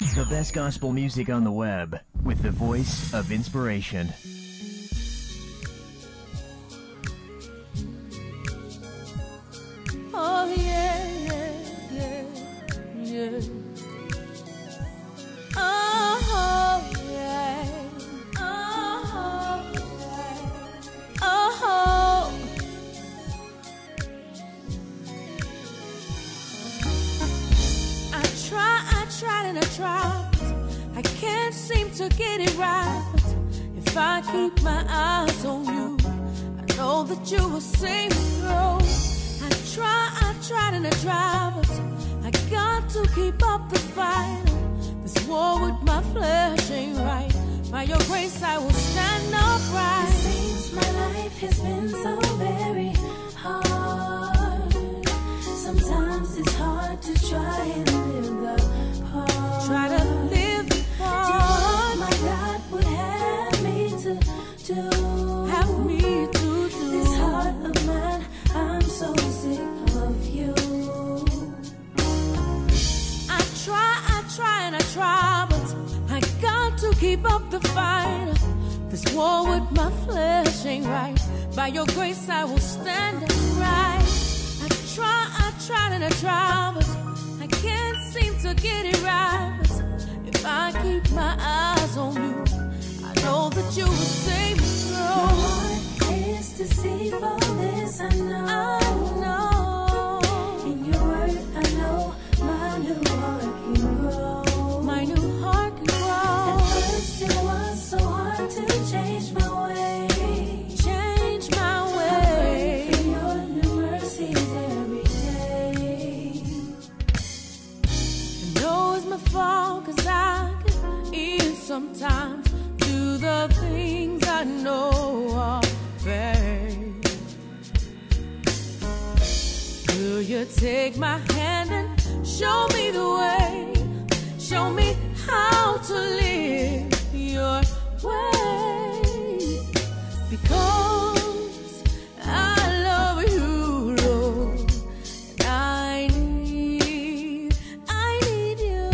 The best gospel music on the web with the voice of inspiration. Oh yeah, yeah, yeah, yeah. Oh yeah, oh yeah, oh. I tried and I tried. I can't seem to get it right. If I keep my eyes on you, I know that you will see me through. I tried and I tried, but I got to keep up the fight. This war with my flesh ain't right. By your grace I will stand upright. It seems my life has been so very hard. Sometimes it's hard to try and live the part. Try to live the part. Do what my God would have me to do. Have me to do. This heart of mine, I'm so sick of you. I try and I try, but I got to keep up the fight. This war with my flesh ain't right. By your grace I will stand upright. I tried and I tried, but I can't seem to get it right. But if I keep my eyes on you, I know that you will see me through. My heart is deceitful, this I know. I know. In your word I know my new heart can grow. My new heart can grow. At first it was so hard to change my way. Change my way. I pray for your new mercies every day. I know it's my fault, 'cause I can even sometimes do the things I know are bad. Will you take my hand and show me the way? Show me how to live your way. Because I love you, Lord, and I need you.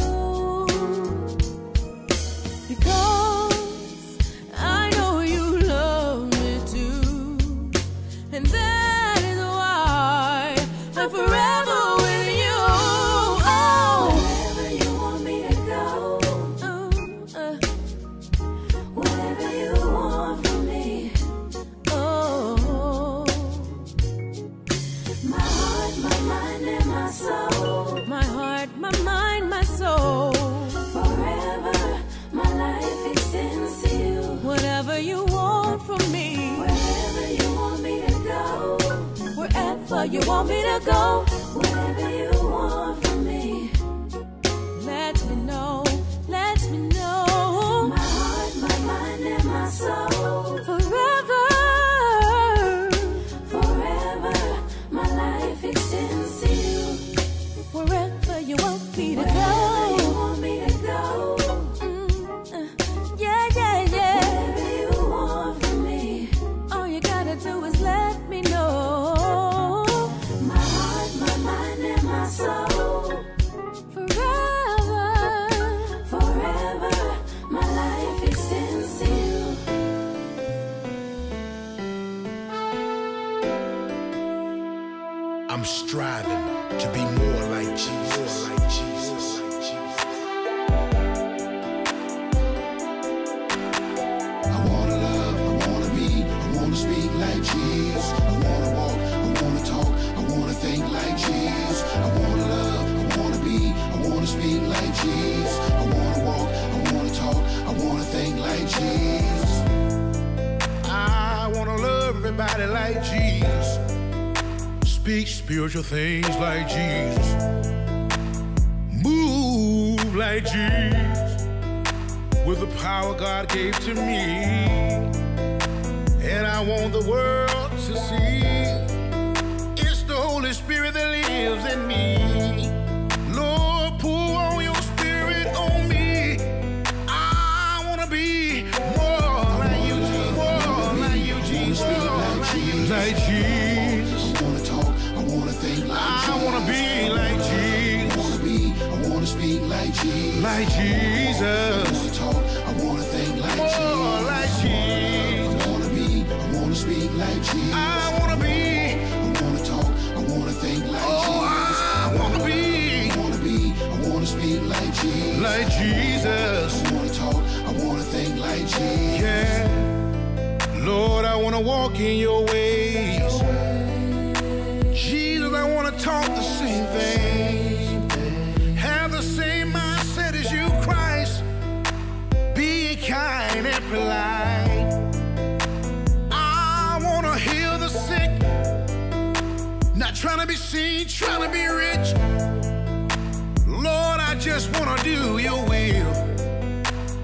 Because I know you love me too, and that is why I'm forever with you. Oh, Wherever you want me to go, whatever you want from me. oh. My heart, my mind, and my soul. My heart, my mind, my soul. Forever, my life extends to you. Whatever you want from me, Wherever you want me to go, wherever you want me to go, whatever you want from me. let me know, let me know. My heart, my mind, and my soul. Forever, Forever, my life extends to you. wherever you want me to Wherever you go. want me to go, Yeah, yeah, yeah. whatever you want from me. All you gotta do is let me know. My heart, my mind, and my soul. Forever, Forever, my life extends to you. I'm striving to be more like Jesus. I wanna love, I wanna be, I wanna speak like Jesus. I wanna walk, I wanna talk, I wanna think like Jesus. I wanna love, I wanna be, I wanna speak like Jesus. I wanna walk, I wanna talk, I wanna think like Jesus. I wanna love everybody like Jesus. Speak spiritual things like Jesus. Move like Jesus. With the power God gave to me. And I want the world to see it's the Holy Spirit that lives in me. Lord, pour on your spirit on me. I want to be more like you, more like you, Jesus. Like Jesus. I want to talk, I want to think like Jesus. I want to be like Jesus. I want to speak like Jesus. like Jesus. I wanna talk, I wanna think like Jesus. Like Jesus. I wanna be, I wanna speak like Jesus. I wanna be, I wanna talk, I wanna think like Jesus. I wanna be, I wanna speak like Jesus. Like Jesus. I wanna talk, I wanna think like Jesus. Yeah. Lord, I wanna walk in your ways. Jesus, I wanna talk the same thing. Have the same mindset as you, Christ. Be kind and polite. I wanna heal the sick. Not trying to be seen, trying to be rich. Lord, I just wanna do your will.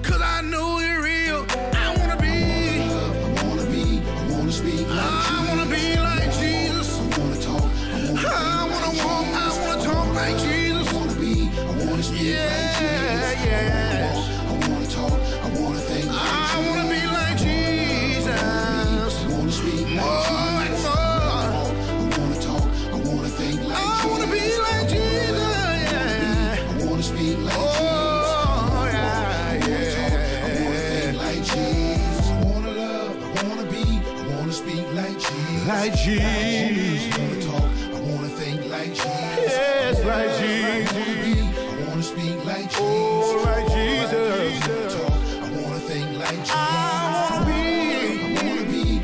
Cause I know you're real. I wanna be, I wanna speak like Jesus. I wanna be like Jesus. I wanna talk, I wanna walk, I wanna talk like Jesus. I wanna be, I wanna speak like Jesus. Yeah. I wanna talk, I wanna think like Jesus. I wanna be like Jesus. I wanna speak like Jesus. I wanna talk, I wanna think like Jesus. I wanna be like Jesus. I wanna speak like Jesus. Oh, yeah, yeah. I wanna think like Jesus. I wanna love, I wanna be, I wanna speak like Jesus. Like Jesus. I wanna talk, I wanna think like Jesus. Yes, like Jesus. I wanna be, I wanna speak like Jesus. Oh, like Jesus. I wanna talk, I wanna think like Jesus. I wanna be,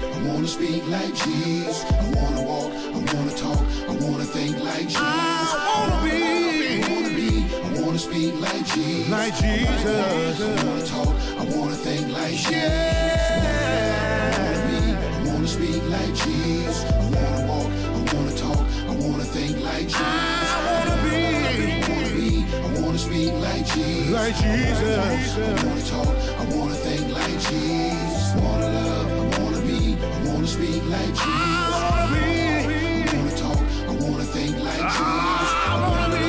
I wanna speak like Jesus. I wanna walk, I wanna talk, I wanna think like Jesus. I wanna be, I wanna speak like Jesus. Like Jesus. I wanna talk, I wanna think like Jesus. I wanna be, I wanna speak like Jesus. I wanna walk, I wanna talk, I wanna think like Jesus. I wanna be, I wanna speak like Jesus. Like Jesus. I wanna talk, I wanna think like Jesus. I wanna love, I wanna be, I wanna speak like Jesus. I wanna be, I wanna talk, I wanna think like Jesus. I wanna be,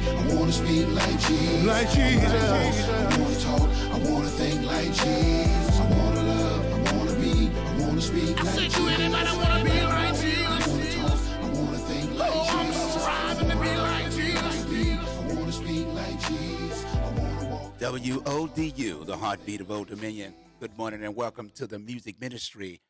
I wanna speak like Jesus. Like Jesus. I wanna talk, I wanna think like Jesus. I wanna love, I wanna be, I wanna speak like Jesus. I said to anybody, I wanna be like Jesus. I wanna talk, I wanna think like Jesus. I'm striving to be like Jesus. I wanna speak like Jesus. I wanna walk. WODU, the heartbeat of Old Dominion. Good morning and welcome to the music ministry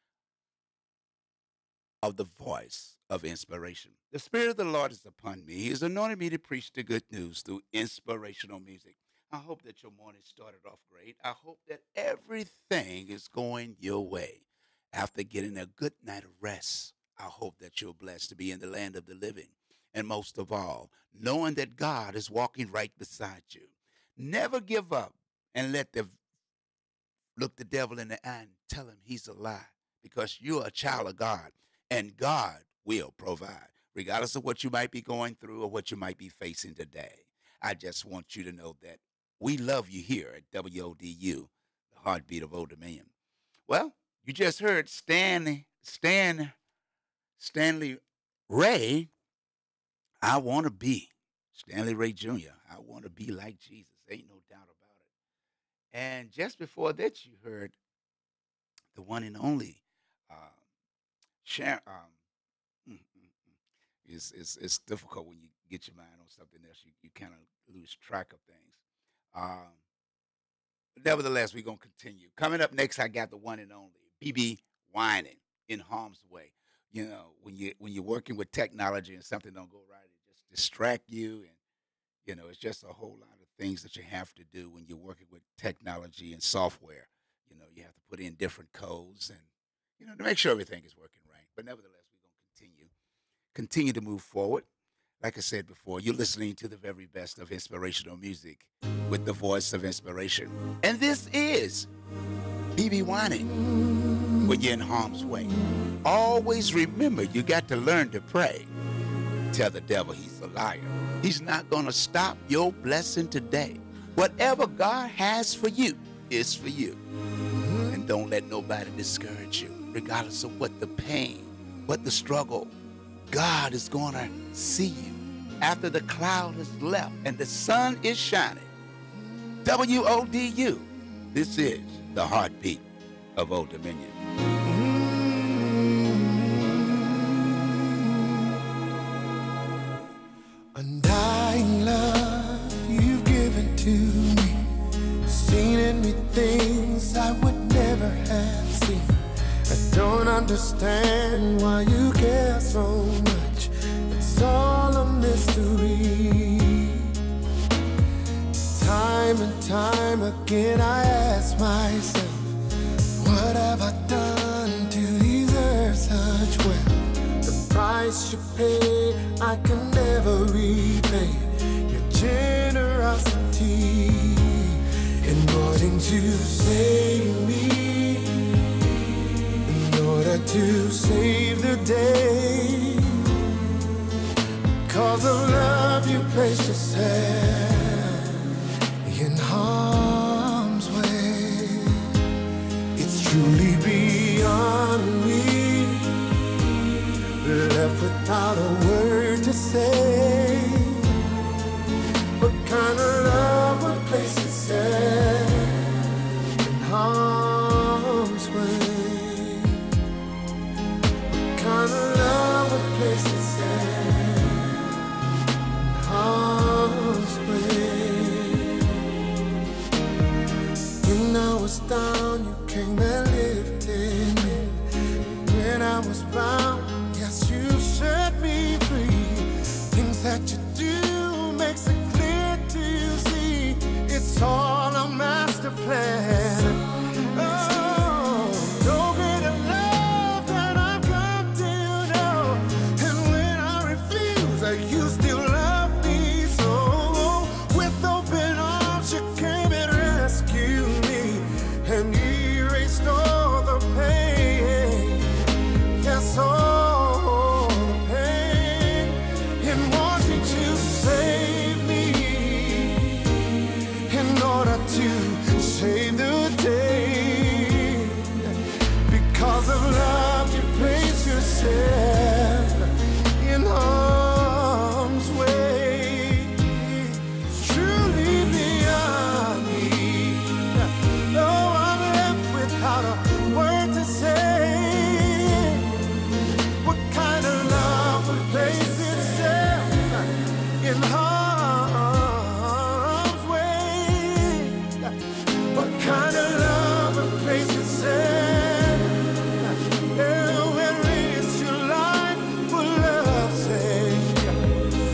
of the voice of inspiration. The Spirit of the Lord is upon me. He has anointed me to preach the good news through inspirational music. I hope that your morning started off great. I hope that everything is going your way. After getting a good night of rest, I hope that you're blessed to be in the land of the living. And most of all, knowing that God is walking right beside you. Never give up and look the devil in the eye and tell him he's a lie, because you're a child of God and God will provide, regardless of what you might be going through or what you might be facing today. I just want you to know that we love you here at WODU, the heartbeat of Old Dominion. Well, you just heard Stanley Ray, I want to be. Stanley Ray Jr., I want to be like Jesus. Ain't no doubt about it. And just before that, you heard the one and only Sharon. It's difficult when you get your mind on something else. You kind of lose track of things. Nevertheless, we're going to continue. Coming up next, I got the one and only BB Whining, In Harm's Way. You know, when you're working with technology and something don't go right, it just distract you. And, you know, it's just a whole lot of things that you have to do when you're working with technology and software. You know, you have to put in different codes and, you know, to make sure everything is working right. But nevertheless, we're going to continue to move forward. Like I said before, you're listening to the very best of inspirational music with the voice of inspiration. And this is BB Whining when you're in harm's way. Always remember, you got to learn to pray. Tell the devil he's a liar. He's not going to stop your blessing today. Whatever God has for you is for you. And don't let nobody discourage you, regardless of what the pain, what the struggle. God is going to see you after the cloud has left and the sun is shining. WODU, this is the heartbeat of Old Dominion. Undying love you've given understand why you care so much. It's all a mystery. Time and time again I ask myself, what have I done to deserve such wealth? The price you pay I can never repay. Your generosity in wanting to save me, in order to save the day. Because of love you place yourself in harm's way. It's truly beyond me, left without a word to say. What kind of love would place itself in harm's way? What kind of love would place itself in harm's way? When I was down, you came and lifted me. When I was bound, yes, you set me free. Things that you do makes it clear to see. It's all a master plan. Oh, no greater love than I've come to know. And when I refuse, you still love me so. With open arms, you came and rescued me and erased all the pain. Yes, all the pain in wanting to save me, in order to save the day. Because of love, you place yourself in harm's way. It's truly beyond me. Oh, I'm left without a word to say. What kind of love would place itself in harm's way? What kind of love would place itself? When risk your life for love's sake?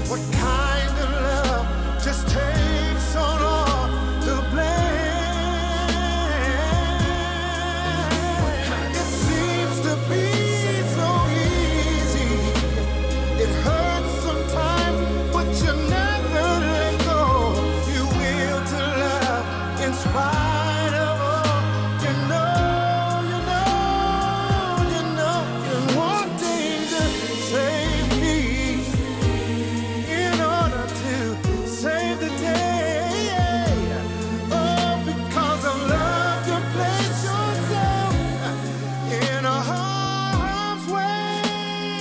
What kind of love just takes on all the blame? It seems to be so easy. It hurts sometimes, but you never let go. You will to love in spite of all. You know, you're wanting to save me in order to save the day. Oh, because of love, you place yourself in a harm's way.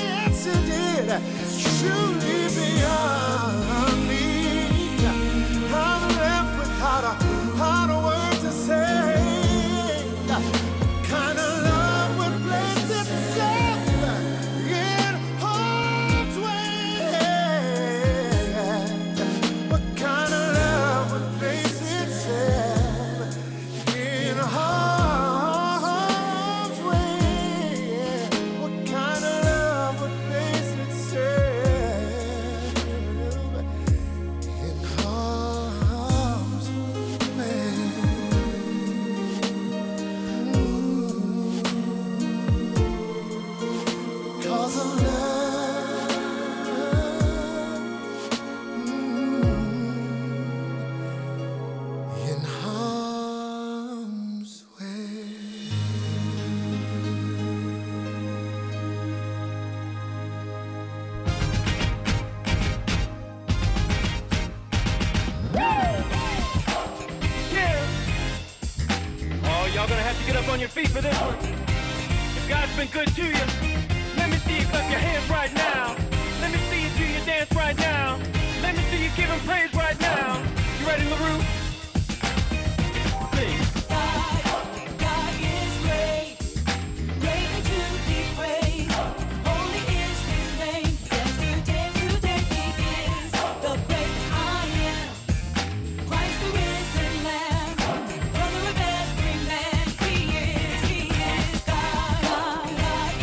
Yes, you did. It's truly beyond me. I'm left without a word to say. What kind of love would place itself in harm's way? What kind of love would place itself in harm's way? What kind of love would place itself in harm's way? Cause of love, in harm's way. Yeah. Oh, y'all gonna have to get up on your feet for this one. If God's been good to you, let me see you clap your hands right now. Let me see you do your dance right now. Let me see you give him praise right now. You ready, LaRue? Sing. God is great, greatly to be praised. Holy is His name. Yesterday, today He is the great I am. Christ the risen Lamb, brother of every man. He is God. God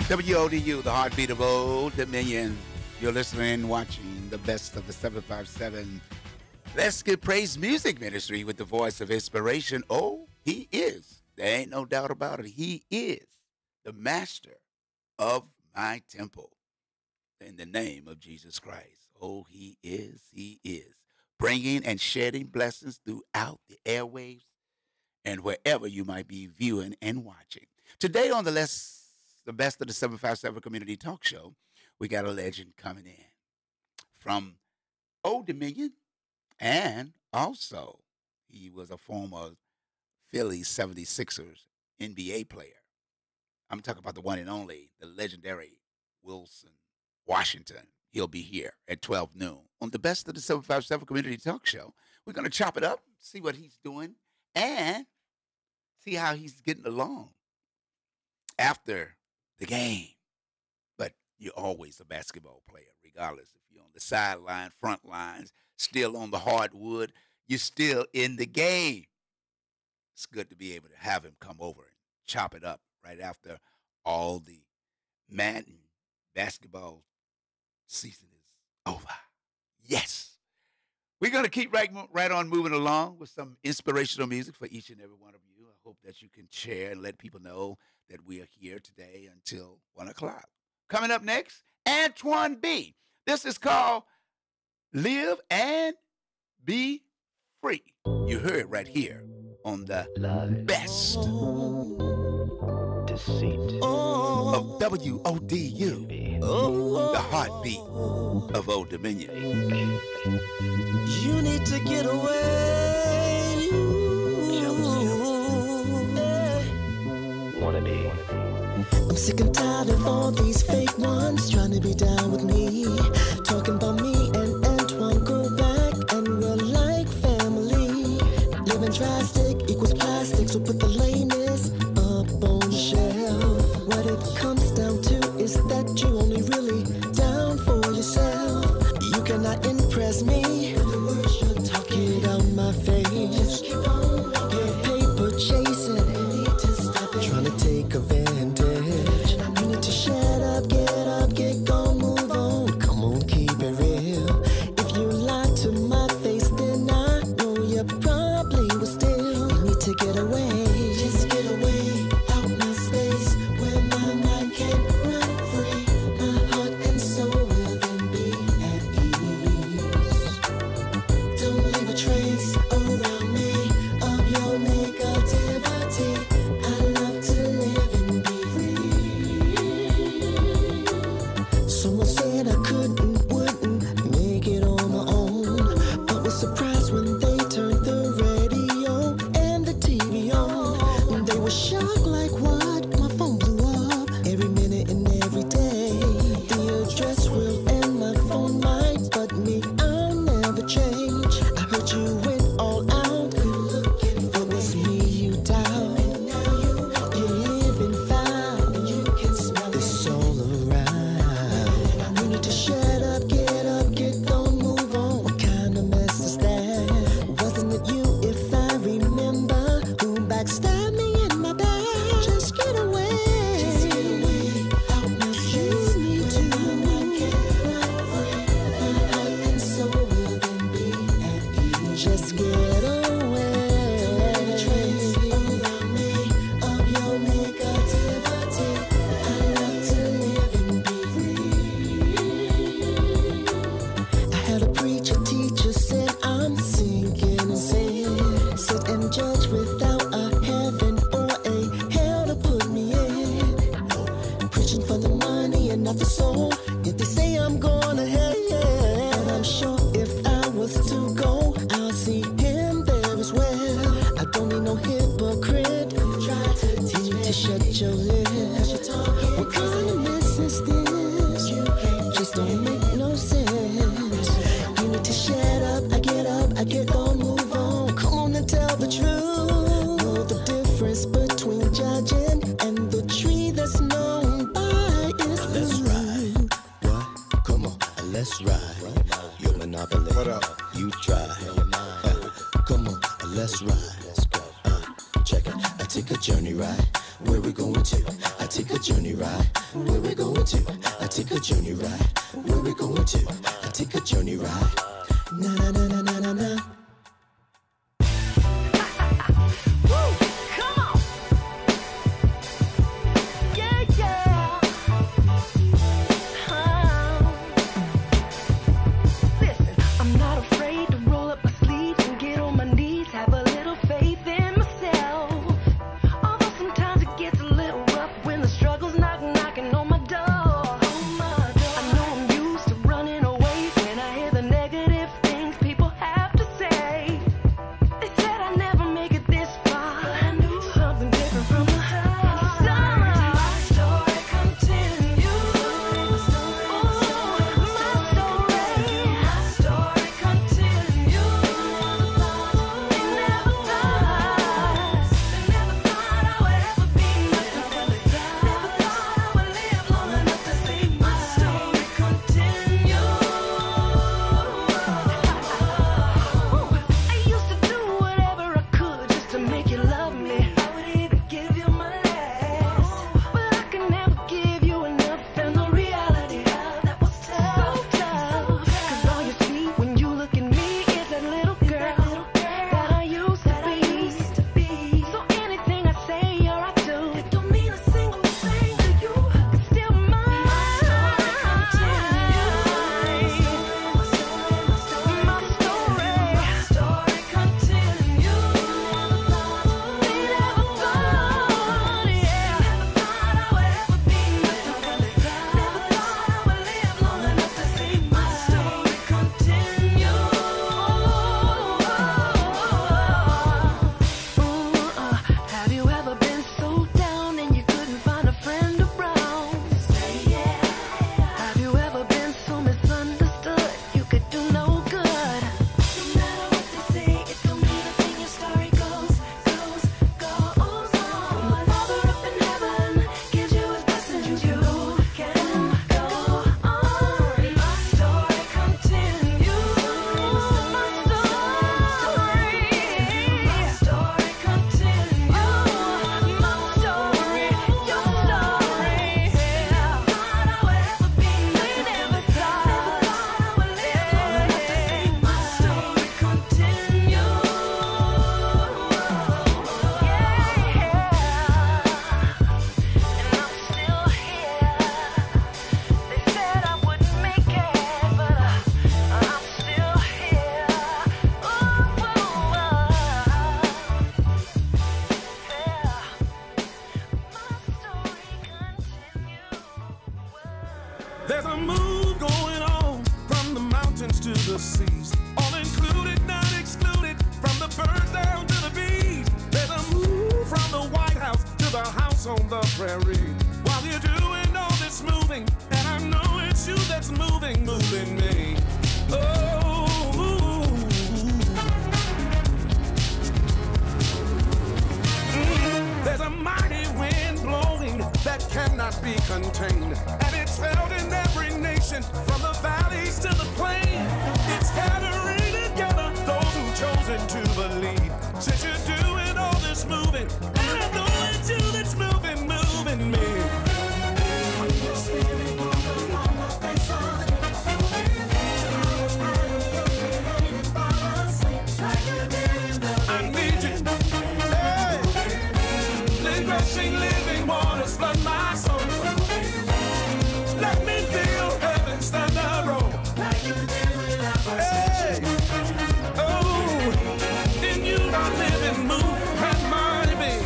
WODU, the heartbeat of Old Dominion. You're listening, watching the best of the 757. Let's Get Praise Music Ministry with the voice of inspiration. Oh, he is. There ain't no doubt about it. He is the master of my temple in the name of Jesus Christ. Oh, he is. He is. Bringing and shedding blessings throughout the airwaves and wherever you might be viewing and watching. Today on the best of the 757 Community Talk Show, we got a legend coming in from Old Dominion, and also he was a former Philly 76ers NBA player. I'm talking about the one and only, the legendary Wilson Washington. He'll be here at 12 noon on the best of the 757 Community Talk Show. We're going to chop it up, see what he's doing, and see how he's getting along after the game. But you're always a basketball player, regardless if you're on the sideline, front lines, still on the hardwood, you're still in the game. It's good to be able to have him come over and chop it up right after all the Madden basketball season is over. Yes. We're going to keep right on moving along with some inspirational music for each and every one of you. I hope that you can share and let people know that we are here today until 1 o'clock. Coming up next, Antoine B. This is called Live and Be Free. You heard it right here on the best Deceit. of WODU, the heartbeat of Old Dominion. You need to get away. Wannabe. I'm sick and tired of all these fake ones trying to be down with me. Talking about me and Antoine go back and we're like family. Living drastic equals plastic, so put the lameness up on the shelf. What it comes down to is that you only really down for yourself. You cannot impress me. The words you're talking, get out my face. Get paper chasing. Need to stop it. Trying to take advantage. You need to shut up, get gone, move on. Come on, keep it real. If you lie to my face, then I know you probably will still. You need to get away. Just get away out my space where my mind can run free. My heart and soul will then be at ease. Don't leave a trace around me of your negativity. I love to live and be free. Someone said I wouldn't make it on my own, but was surprised when they turned the radio and the TV on. They were shocked like what? My phone blew up every minute and every day. The address will end my phone might, but me, I'll never change. I heard you went all out. It was me you doubt. You're living fine. You can smell this all around. You need to shut up, get gone, move on. What kind of mess is that? Wasn't it you, if I remember, who backstabbed me in my bed? Just get away. Just get away out my space. You need to run free. My heart and soul will then be at ease. Just get away. Don't leave a trace around me of your negativity. I love to live and be free. I had a preacher, teacher said I'm sinking and sin. Sit and judge without a heaven or a hell to put me in. Preaching for the money and not the soul. Yet they say I'm going to hell, yeah. And I'm sure if I was to go, I'll see him there as well. I don't need no hypocrite. Try to teach me to shut your lips. What kind of mess is this? Just don't make no sense. You need to shut up, I get gone, move on. Come on and tell the truth. Know the difference between judging and the tree that's known by its fruit. What? Come on, let's ride. Your monopoly. What up? You try. Come on, let's ride. Let's go. Check it. I take a journey ride Where we going to? I take a journey ride. Where we going to? I take a journey ride. Where we going to? I take a journey ride. Na na na na na na na. There's a move going on from the mountains to the seas. All included, not excluded, from the birds down to the bees. There's a move from the White House to the house on the prairie. While you're doing all this moving, and I know it's you that's moving me. Oh, there's a mighty wind blowing that cannot be contained, and it's felt in every nation, from the valleys to the plain. It's gathering together those who've chosen to believe. Since you're doing all this moving, and I know it's you that's moving me. I need you. Hey. Let rushing living waters flood my soul. Let me feel heaven's thunder roll. Hey. Oh, in you I live and move and mighty being.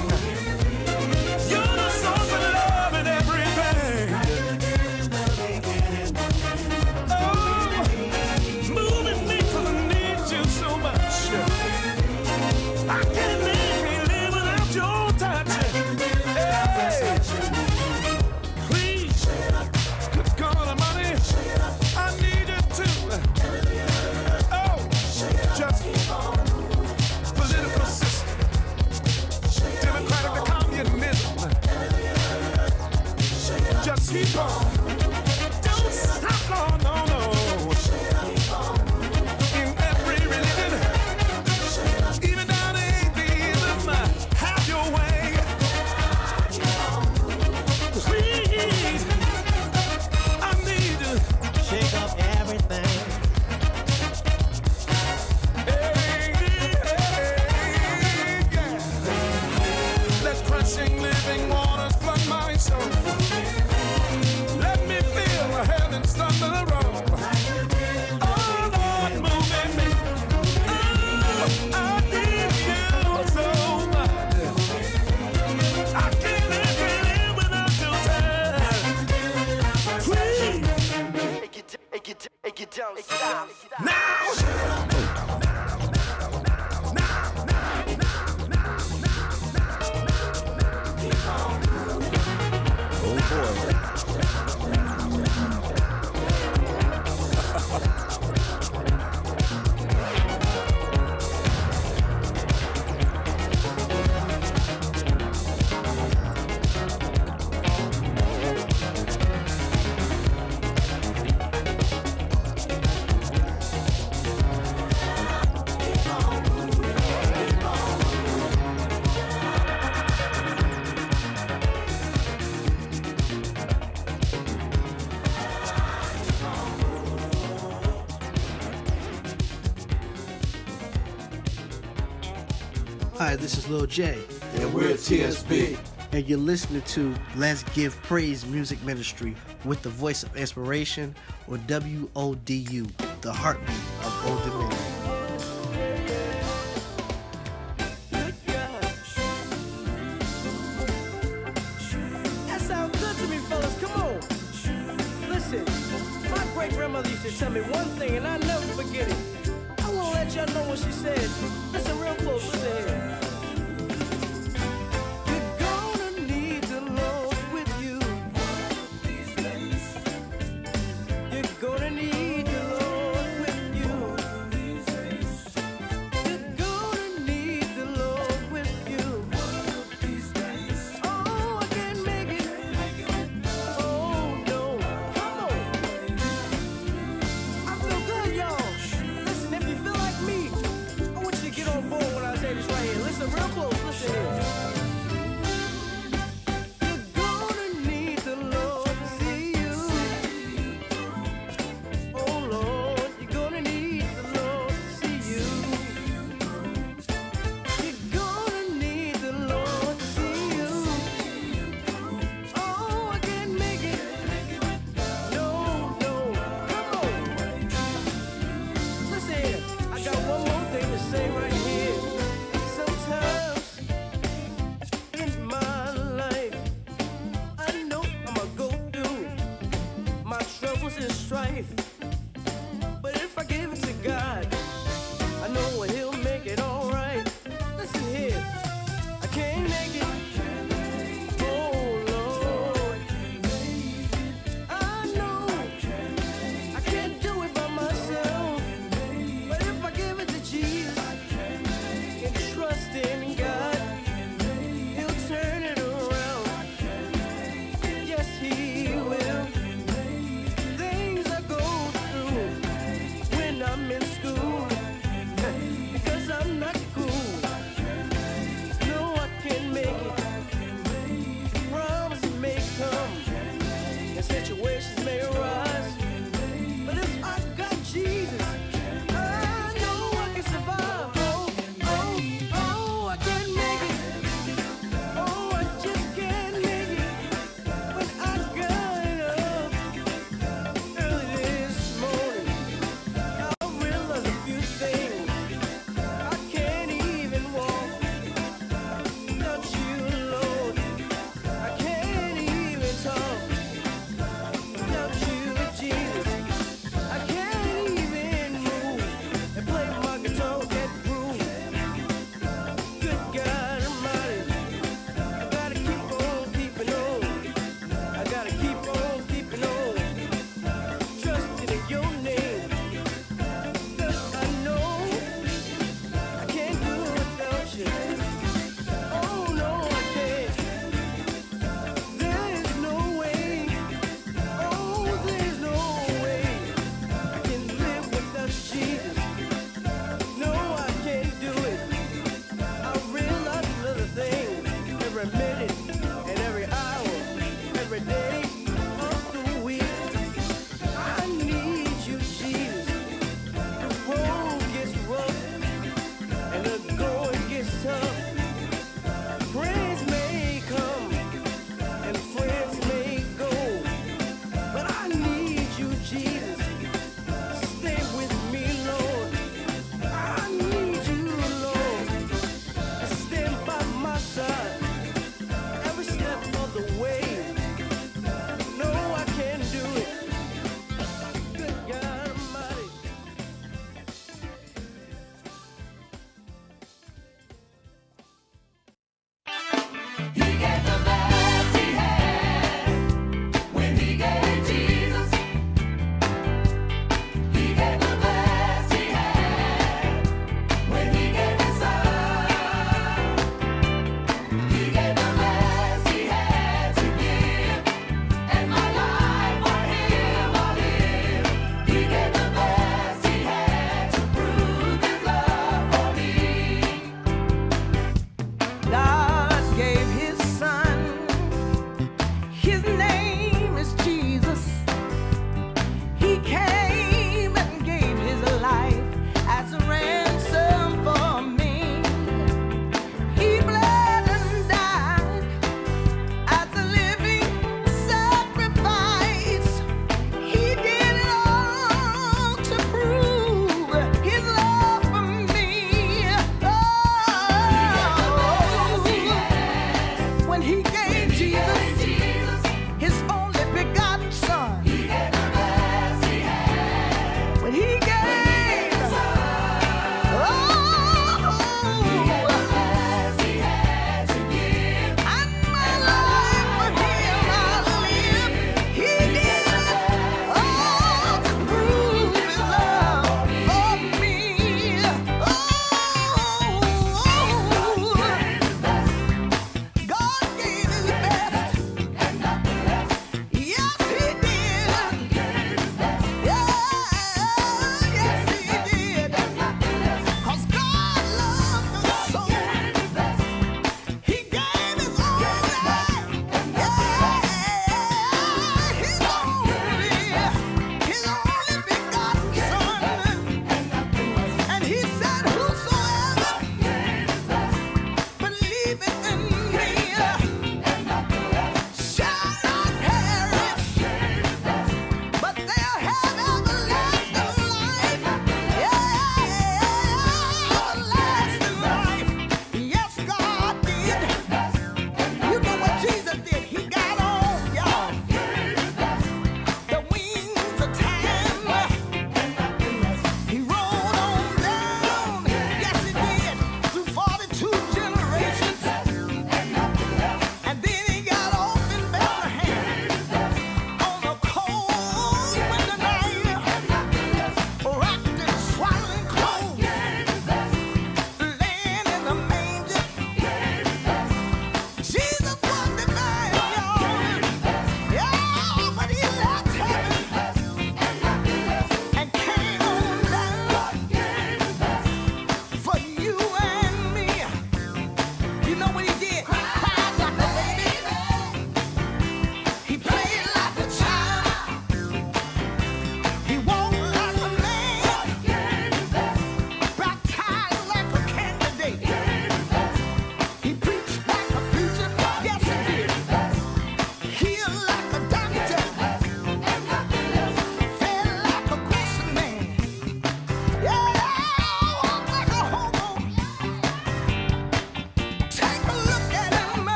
Hi, this is Lil J. And we're TSB. And you're listening to Let's Give Praise Music Ministry with the voice of inspiration, or WODU, the heartbeat of Old Dominion. That sounds good to me, fellas. Come on. Listen, my great-grandmother used to tell me one thing, and I never forget it. I want to let y'all know what she said. Listen real close. Listen here.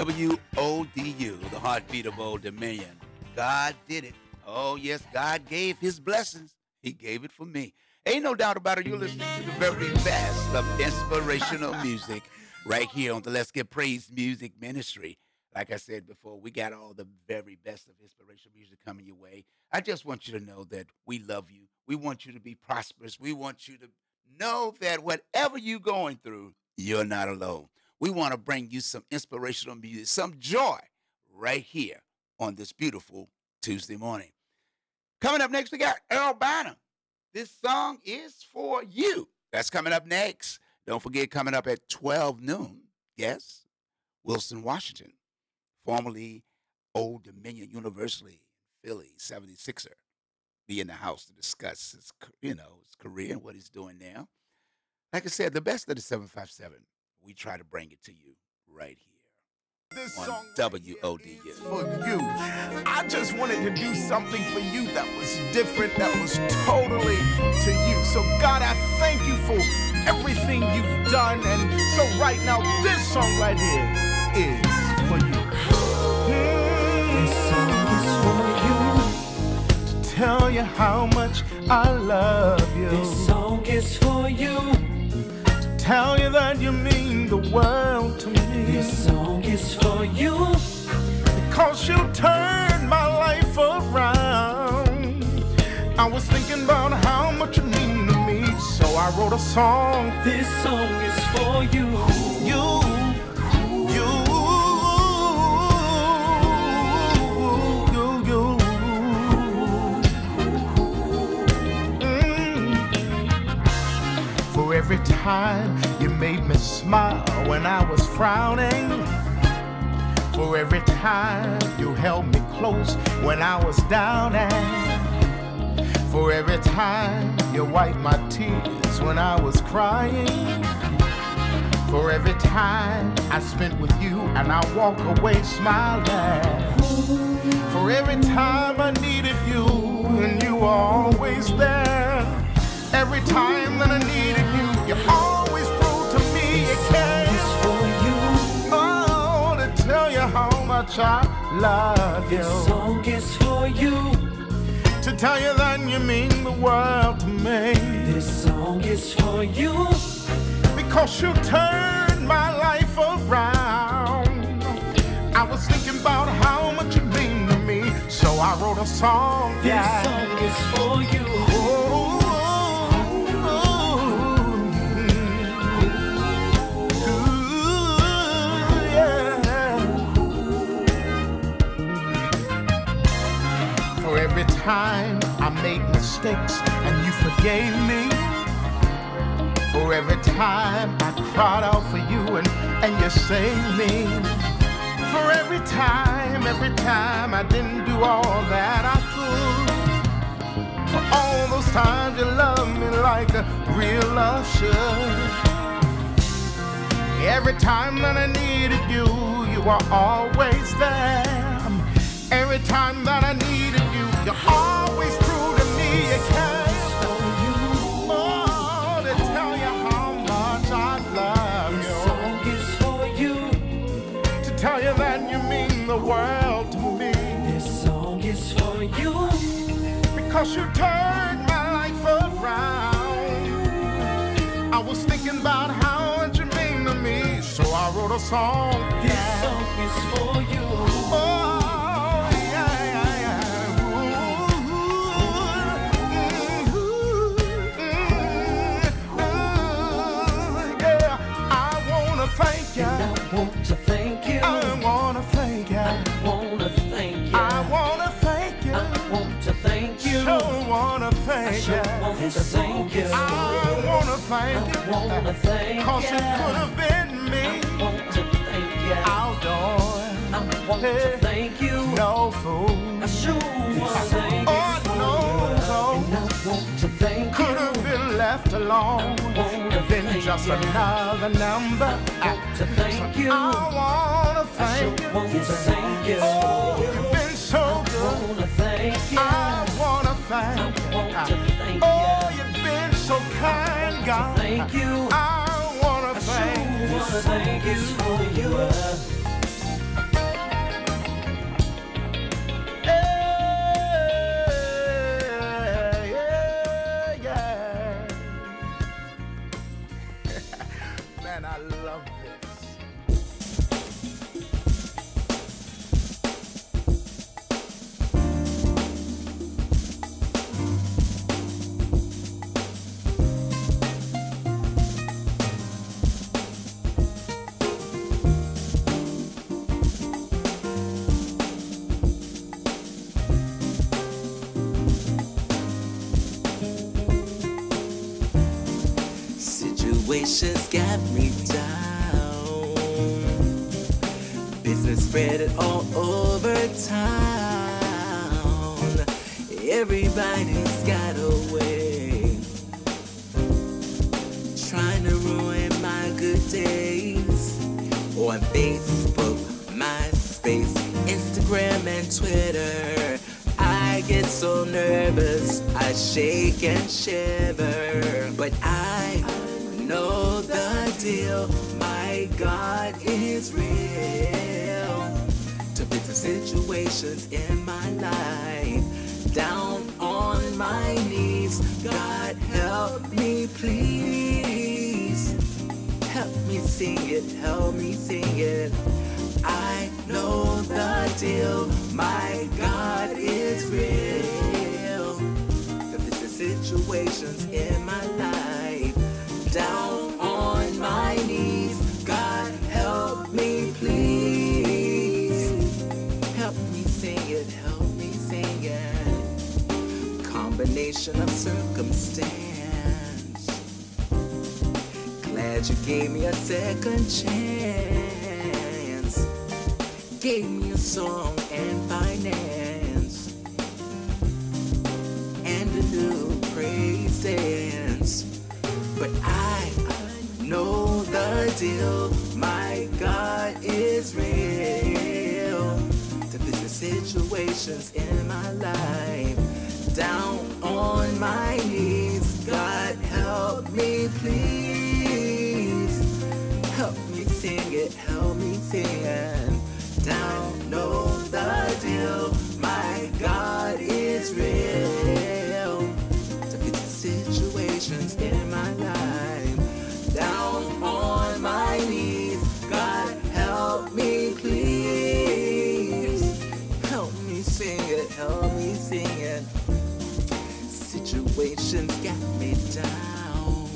WODU, the heartbeat of Old Dominion. God did it. Oh, yes, God gave his blessings. He gave it for me. Ain't no doubt about it. You're listening to the very best of inspirational music right here on the Let's Get Praise Music Ministry. Like I said before, we got all the very best of inspirational music coming your way. I just want you to know that we love you. We want you to be prosperous. We want you to know that whatever you're going through, you're not alone. We want to bring you some inspirational music, some joy right here on this beautiful Tuesday morning. Coming up next, we got Earl Bynum. This song is for you. That's coming up next. Don't forget, coming up at 12 noon, yes, Wilson, Washington, formerly Old Dominion University, Philly 76er, be in the house to discuss his, his career and what he's doing now. Like I said, the best of the 757, we try to bring it to you right here. This on song WODU. For you. I just wanted to do something for you that was different, that was totally to you. So God, I thank you for everything you've done. And so right now, this song right here is for you. This song is for you. To tell you how much I love you. This song is for you. Tell you that you mean the world to me. This song is for you. Because you turned my life around. I was thinking about how much you mean to me, so I wrote a song. This song is for you. You. For every time you made me smile when I was frowning. For every time you held me close when I was down and for every time you wiped my tears when I was crying. For every time I spent with you and I walk away smiling. For every time I needed you and you were always there. Every time that I needed you, you always proved to me you care. Oh, to tell you how much I love you. This song is for you. To tell you that you mean the world to me. This song is for you. Because you turned my life around. I was thinking about how much you mean to me, so I wrote a song. This song is for you. Every time I made mistakes and you forgave me. For every time I cried out for you and you saved me. For every time I didn't do all that I could. For all those times you loved me like a real love should. Every time that I needed you, you were always there. Every time that I needed you, you always prove to me you care. Oh, to tell you how much I love you. This song is for you. To tell you that you mean the world to me. This song is for you. Because you turned my life around. I was thinking about how much you mean to me, so I wrote a song. This song is for you. Oh, thank you. And I want to thank you. I wanna thank you. I wanna thank you. I wanna thank you. I want to thank you. So wanna thank you. I want to thank you. I wanna thank you. I wanna thank you. 'Cause it could have been me. I want to thank you. Outdoors. I want to thank you. No fool. I sure want to thank you. Oh, no. And I want to thank you. Could have been left alone. Been just another number. I want to thank you. I wanna thank you. I want to thank you. Oh, you've been so good. I wanna thank you. I wanna thank you. I want to thank you. Oh, you've been so kind, God. Thank you. I wanna thank you. Wanna thank you for you. I love this. Situations got me down. Business spread it all over town. Everybody's got a way, trying to ruin my good days. On Facebook, MySpace, Instagram, and Twitter, I get so nervous, I shake and shiver. But I know the deal, my God is real. To fix the situations in my life, down on my knees, God help me please. Help me sing it, help me sing it. I know the deal, my God is real. To fix the situations in my life, down on my knees, God help me please. Help me sing it, help me sing it. Combination of circumstance, glad you gave me a second chance. Gave me a song and finance, and a new praise dance. But I know the deal, my God is real. To fix the situations in my life, down on my knees, God help me please. Help me sing it, help me sing it. Down, know the deal, my God is real. To fix the situations in my life, down on my knees, God help me please. Help me sing it, help me sing it. Situations got me down.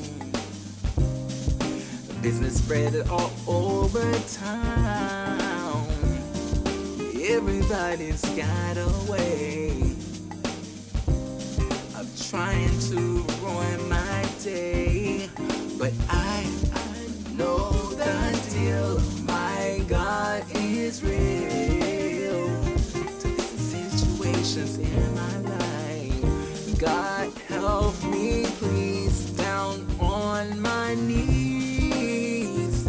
Business spread it all over town. Everybody's got a way of trying to ruin my day. But I know the deal, my God is real. To fix the situations in my life, God help me please. Down on my knees,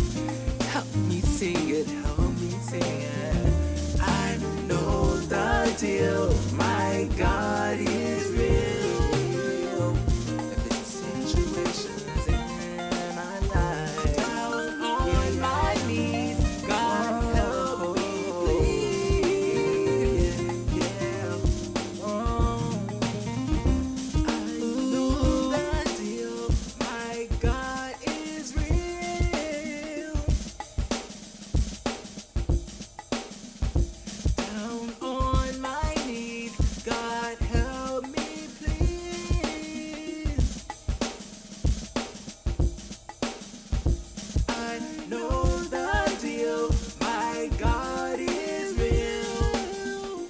help me sing it, help me sing it. I know the deal, my God is real. To fix the situations in my life, down on my knees, God help me please. Yeah. Oh. I know the deal, my God is real. Down on my knees, God help me please. I know the deal, my God is real.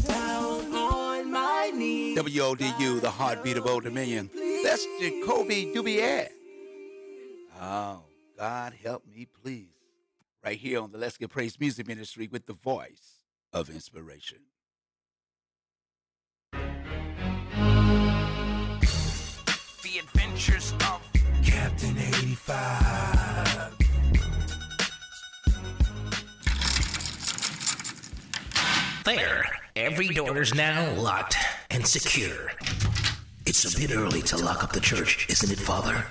Down on my knees. WODU, the heartbeat of Old Dominion. That's Jacoby Dubier. Oh, God help me please. Right here on the Let's Give Praise Music Ministry with the voice of inspiration. The Adventures of Captain 85. There, every door is now locked and secure. It's a bit early to lock up the church, isn't it, Father?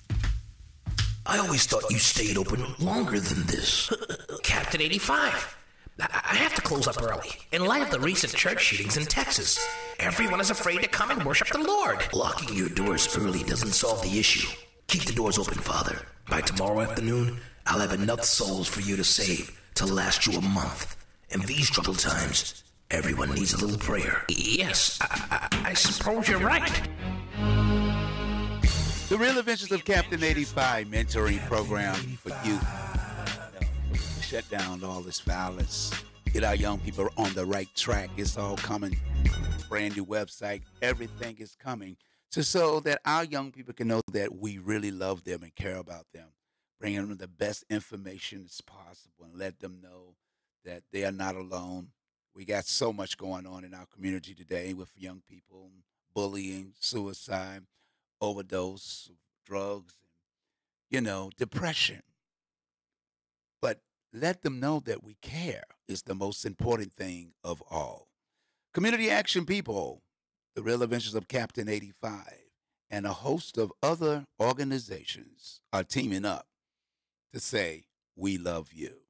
I always thought you stayed open longer than this. Captain 85. I have to close up early in light of the recent church shootings in Texas Everyone is afraid to come and worship the Lord. Locking your doors early doesn't solve the issue. Keep the doors open, Father. By tomorrow afternoon, I'll have enough souls for you to save to last you a month. In these troubled times, everyone needs a little prayer. Yes, I suppose you're right. The Real Adventures of Captain 85 mentoring program for youth. Shut down all this violence. Get our young people on the right track. It's all coming. Brand new website. Everything is coming. So that our young people can know that we really love them and care about them. Bringing them the best information as possible and let them know that they are not alone. We got so much going on in our community today with young people, bullying, suicide, overdose, drugs, depression. But let them know that we care is the most important thing of all. Community Action People, The Real Adventures of Captain 85, and a host of other organizations are teaming up to say, we love you.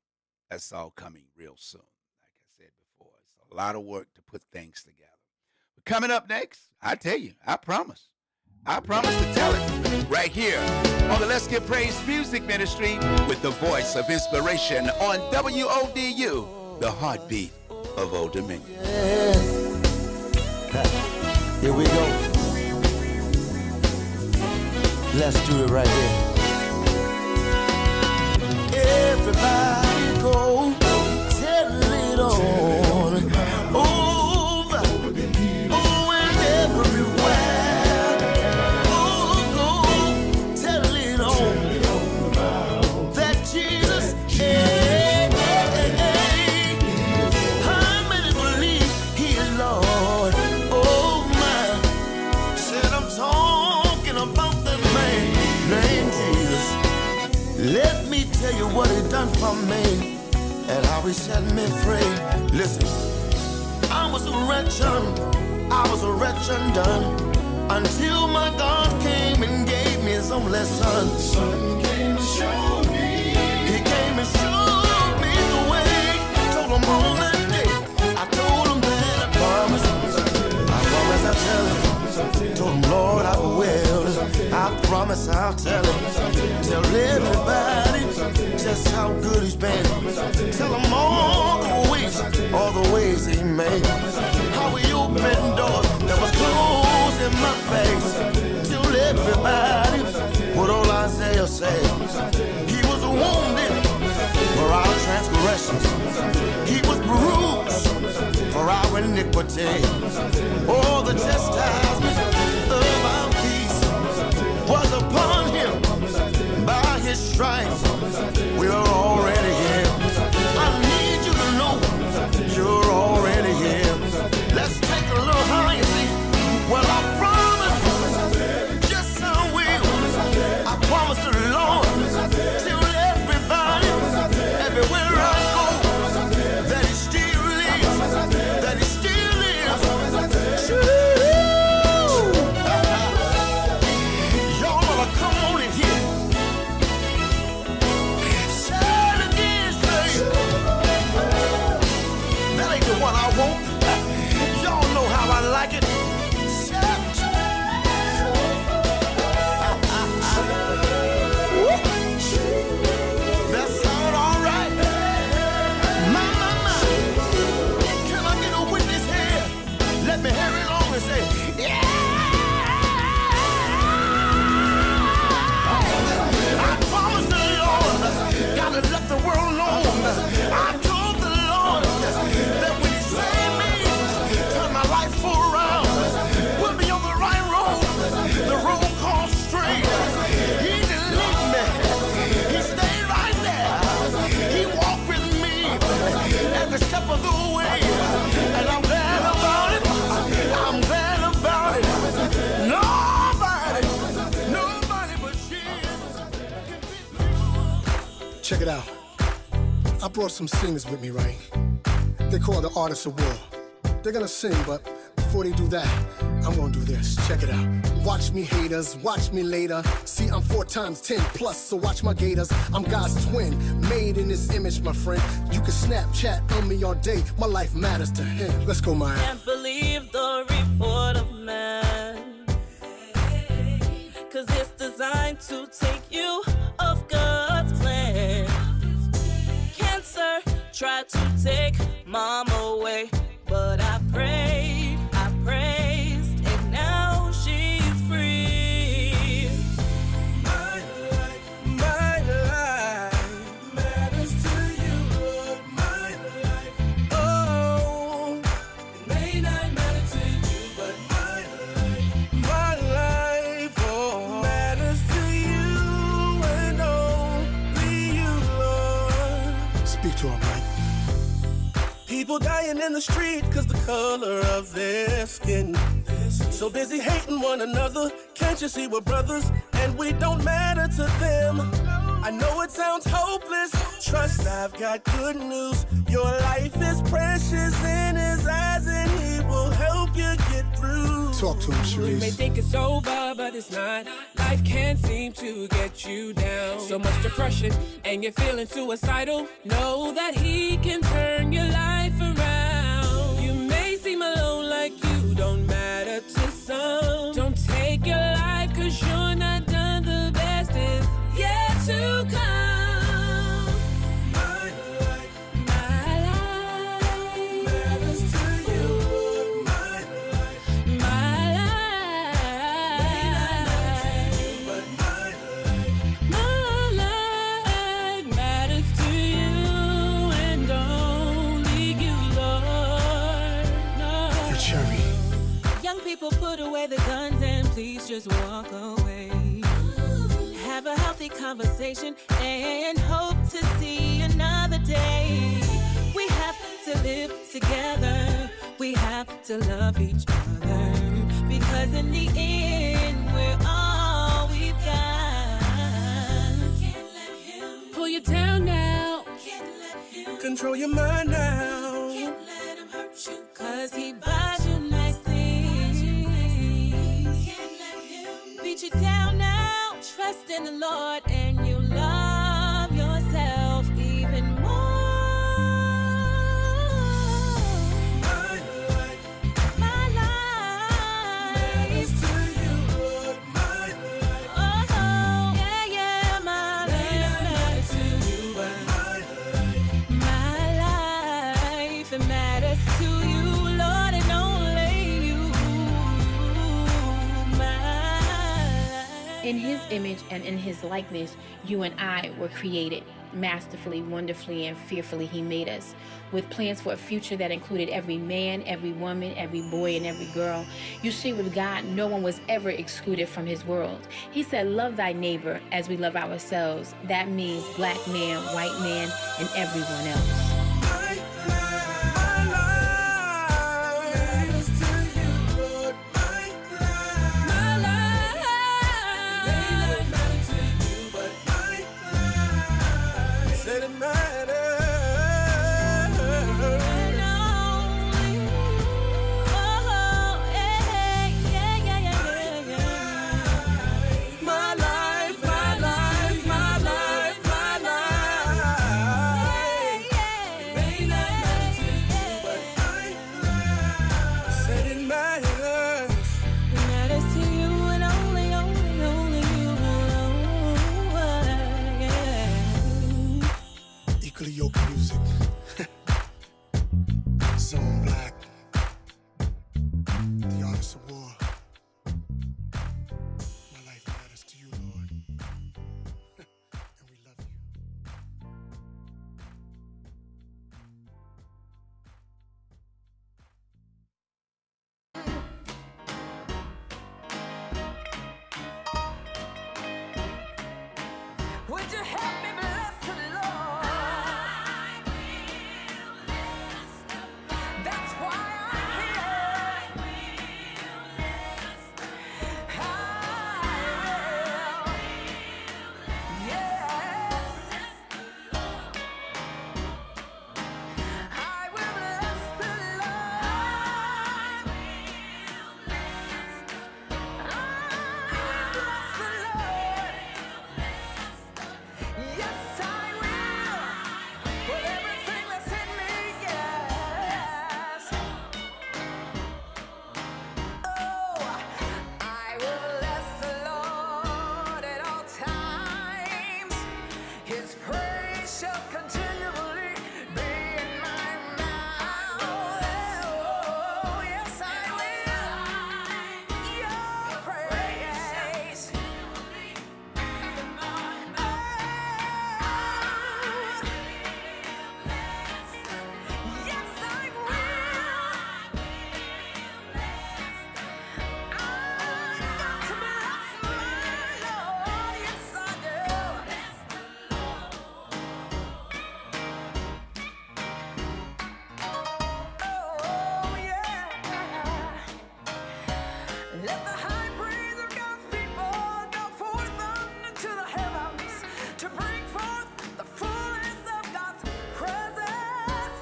That's all coming real soon. Like I said before, it's a lot of work to put things together. But coming up next, I tell you, I promise to tell it right here on the Let's Give Praise Music Ministry with the voice of inspiration on WODU, the heartbeat of Old Dominion. Yeah. Here we go. Let's do it right here. Everybody go, tell it on, over, oh, and everywhere. Oh, go, tell it on, that Jesus, hey, how many believe He is Lord? Oh, my, said I'm talking about that man named Jesus. Let me tell you what He done for me and how He set me free. Listen, I was a wretch undone until my God came and gave me His only Son. Son came to show me. He came and showed me the way. Told Him on that day. I told Him that I promise I'll tell Him. Told Him, Lord, I will. I promise I'll tell Him. Tell everybody just how good He's been. Tell Him all the ways He made. How He opened doors that was closed in my face. Tell everybody what old Isaiah said. He was wounded for our transgressions. He was bruised for our iniquity. All the chastisement of our peace was upon Him. By His stripes we're already here. I need you to know you're already here. Let's take a little higher, see. Well, I promise, just I will. I promise the Lord to everybody, everywhere I go, that He still lives, that He still lives. Y'all wanna come on in here? Say it again, say that ain't the one I want. Y'all know how I like it. That sound all right. My. Can I get a witness here? Let me hear it long and say, yeah. I promised the Lord, gotta let the world know. I told the Lord that when He saved me, turned my life around, put me on the right road, the road called straight. He didn't leave me, He stayed right there. He walked with me every step of the way, and I'm glad about it. I'm glad about it. Nobody but Jesus. Check it out. I brought some singers with me, right? They call the Artists of War. They're gonna sing, but before they do that, I'm gonna do this. Check it out. Watch me, haters. Watch me later. See, I'm 4 times 10 plus, so watch my gators. I'm God's twin, made in His image, my friend. You can Snapchat on me all day. My life matters to Him. Let's go, Maya. Can't believe the report. People dying in the street cause the color of their skin. So busy hating one another. Can't you see we're brothers and we don't matter to them? I know it sounds hopeless. Trust, I've got good news. Your life is precious in his eyes and he will help you get through. Talk to him, Sharice. You may think it's over, but it's not. Life can't seem to get you down. So much depression and you're feeling suicidal. Know that he can turn your life around. You may seem alone like you don't matter to some. Don't take your life cause you're not done. The best is yet to come. My life matters to you. My life My life matters to you, and only you, Lord. Your cherry. Young people, put away the guns and please just walk away. Have a healthy conversation and hope to see another day. We have to live together. We have to love each other. Because in the end, we're all we've got. Can't let him Pull you down now. Can't let him control your mind now. Can't let him hurt you. Cause he buys you nice things. Can't let him beat you down now. Trust in the Lord and you love yourself even more. My life My matters life. to you, Lord. My life Oh, yeah, yeah, my life matters to you. my life. My life, it matters to you, Lord, and only you. My life. In his image and in his likeness, you and I were created. Masterfully, wonderfully, and fearfully he made us, with plans for a future that included every man, every woman, every boy, and every girl. You see, with God, no one was ever excluded from his world. He said, love thy neighbor as we love ourselves. That means black man, white man, and everyone else. My life matters to you, Lord. My life My life. may not matter to you, but my life said it matters. My life, my life, my life, my life. Let the high praise of God's people go forth unto the heavens to bring forth the fullness of God's presence.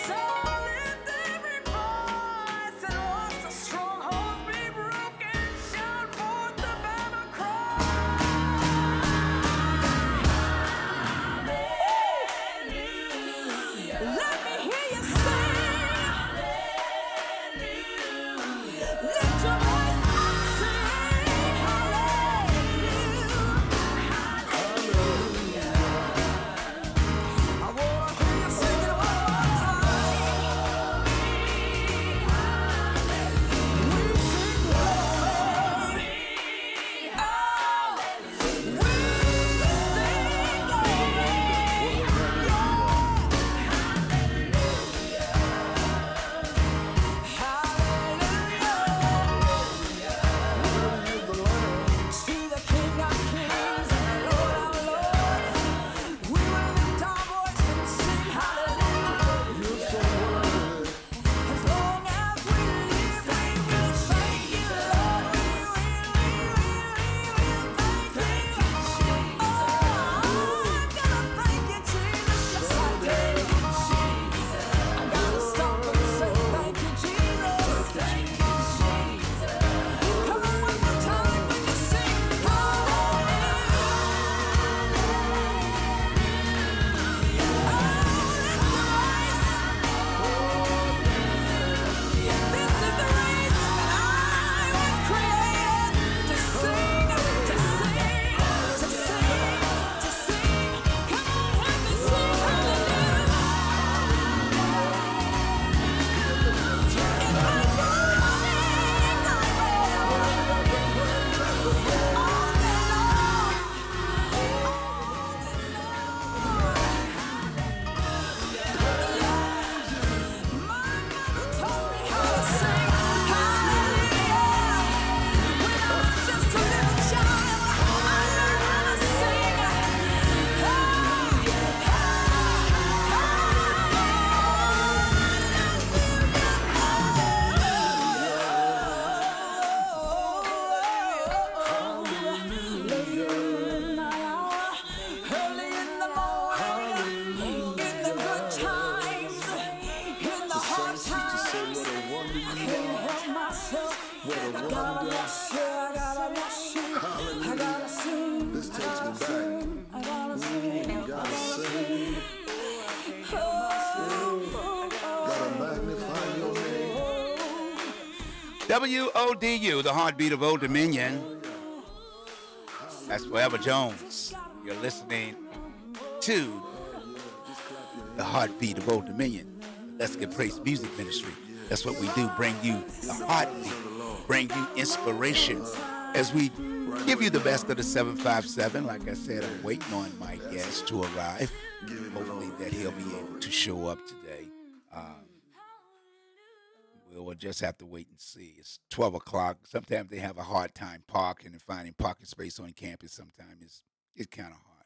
So lift every voice and watch the strongholds be broken. Shout forth the battle cry. Hallelujah. Let me hear you sing. Lift your voice and sing. Hallelujah. I wanna hear you sing it one more time. We sing glory. To the King of Kings and the Lord of Lords, we will lift our voice and sing hallelujah. As long as we live, we will thank you, Lord. We will thank you. Oh, I'm gonna thank you, Jesus. Yes, I did. I gotta stop and say thank you, Jesus. Come on, one more time when you sing This is the reason that I was created to sing, to sing, to sing, to sing. Come on, help me sing hallelujah. In my told me how to sing hallelujah. When I was just a little child, I learned how to sing. Early in the morning, in the good times, in the hard times, I can't help myself. I gotta bless you, I gotta bless you, I gotta sing. This takes me back. I gotta sing, Gotta sing, gotta magnify your name. WODU, the heartbeat of Old Dominion. That's Forever Jones. You're listening to the heartbeat of Old Dominion. Let's Get Praise Music Ministry. That's what we do. Bring you the heartbeat. Bring you inspiration as we give you the best of the 757. Like I said, I'm waiting on my guest to arrive. Hopefully that he'll be able to show up today. We'll just have to wait and see. It's 12 o'clock. Sometimes they have a hard time parking and finding parking space on campus. Sometimes it's kind of hard.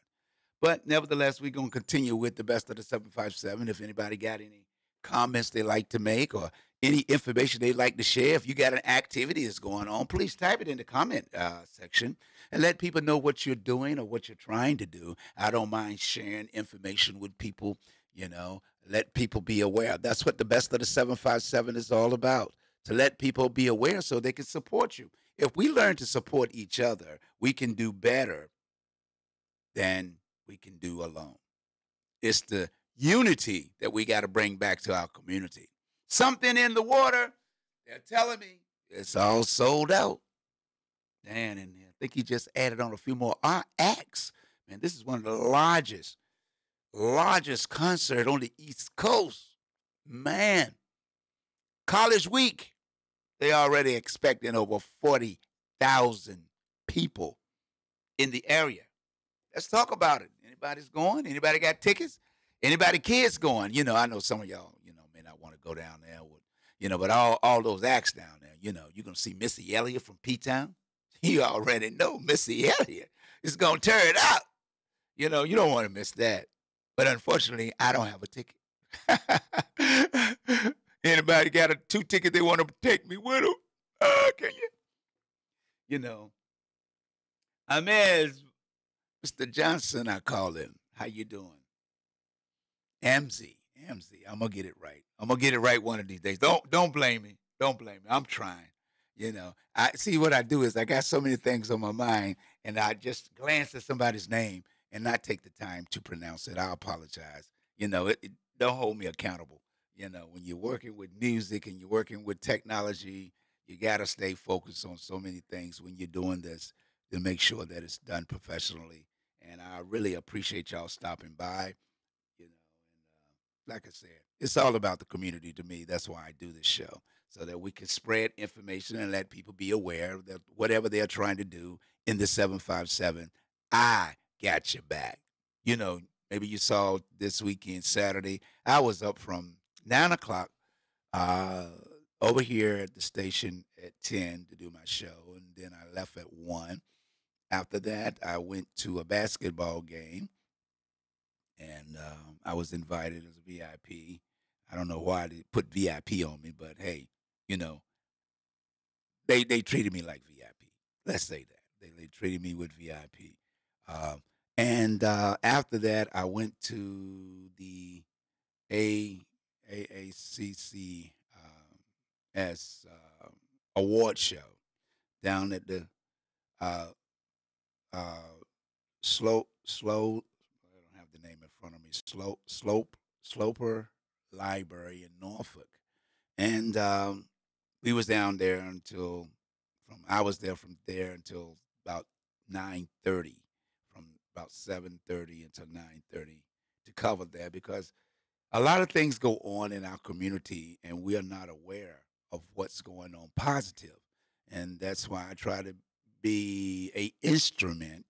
But nevertheless, we're going to continue with the best of the 757. If anybody got any comments they like to make or any information they'd like to share, if you got an activity that's going on, please type it in the comment section and let people know what you're doing or what you're trying to do. I don't mind sharing information with people, you know, let people be aware. That's what the best of the 757 is all about, to let people be aware so they can support you. If we learn to support each other, we can do better than we can do alone. It's the unity that we got to bring back to our community. Something in the water, they're telling me it's all sold out. Dan, and I think he just added on a few more acts. Man, this is one of the largest concert on the East Coast. Man, College Week, they already expecting over 40,000 people in the area. Let's talk about it. Anybody's going? Anybody got tickets? Anybody kids going? You know, I know some of y'all, you know, may not want to go down there with, you know, but all those acts down there, you know, you're going to see Missy Elliott from P-Town. You already know Missy Elliott is going to tear it up. You know, you don't want to miss that. But unfortunately, I don't have a ticket. Anybody got a 2 ticket they want to take me with them? Can you? You know, Amez, Mr. Johnson, I call him. How you doing? Amzy, Amzy. I'm gonna get it right. I'm gonna get it right one of these days. Don't blame me. Don't blame me. I'm trying. I see what I do is I got so many things on my mind, and I just glance at somebody's name and not take the time to pronounce it. I apologize. It don't hold me accountable. When you're working with music and you're working with technology, you gotta stay focused on so many things when you're doing this to make sure that it's done professionally. And I really appreciate y'all stopping by. Like I said, it's all about the community to me. That's why I do this show, so that we can spread information and let people be aware that whatever they're trying to do in the 757, I got your back. You know, Maybe you saw this weekend, Saturday, I was up from 9 o'clock uh, over here at the station at 10 to do my show, and then I left at 1. After that, I went to a basketball game and I was invited as a VIP. I don't know why they put VIP on me, but hey, you know, they treated me like VIP. Let's say that they treated me with VIP. And after that, I went to the A AACC as award show down at the uh, uh, slow. I don't have the name in front of me. Sloper Library in Norfolk, and we was down there until from I was there from there until about 9:30, from about 7:30 until 9:30 to cover there because a lot of things go on in our community and we are not aware of what's going on positive, and that's why I try to be a instrument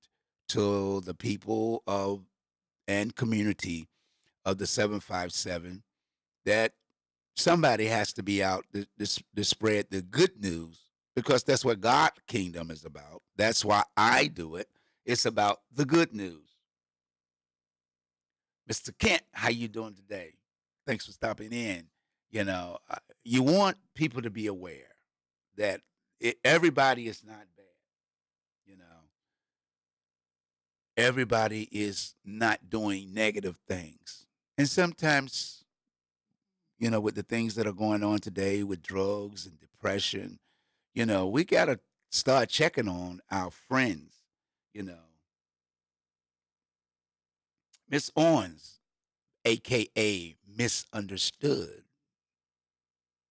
to the people of and community of the 757 that somebody has to be out to spread the good news because that's what God kingdom is about. That's why I do it. It's about the good news. Mr. Kent, how you doing today? Thanks for stopping in. You want people to be aware that everybody is not bad. You know, everybody is not doing negative things. And sometimes, with the things that are going on today with drugs and depression, we got to start checking on our friends. You know, Miss Owens, AKA Misunderstood.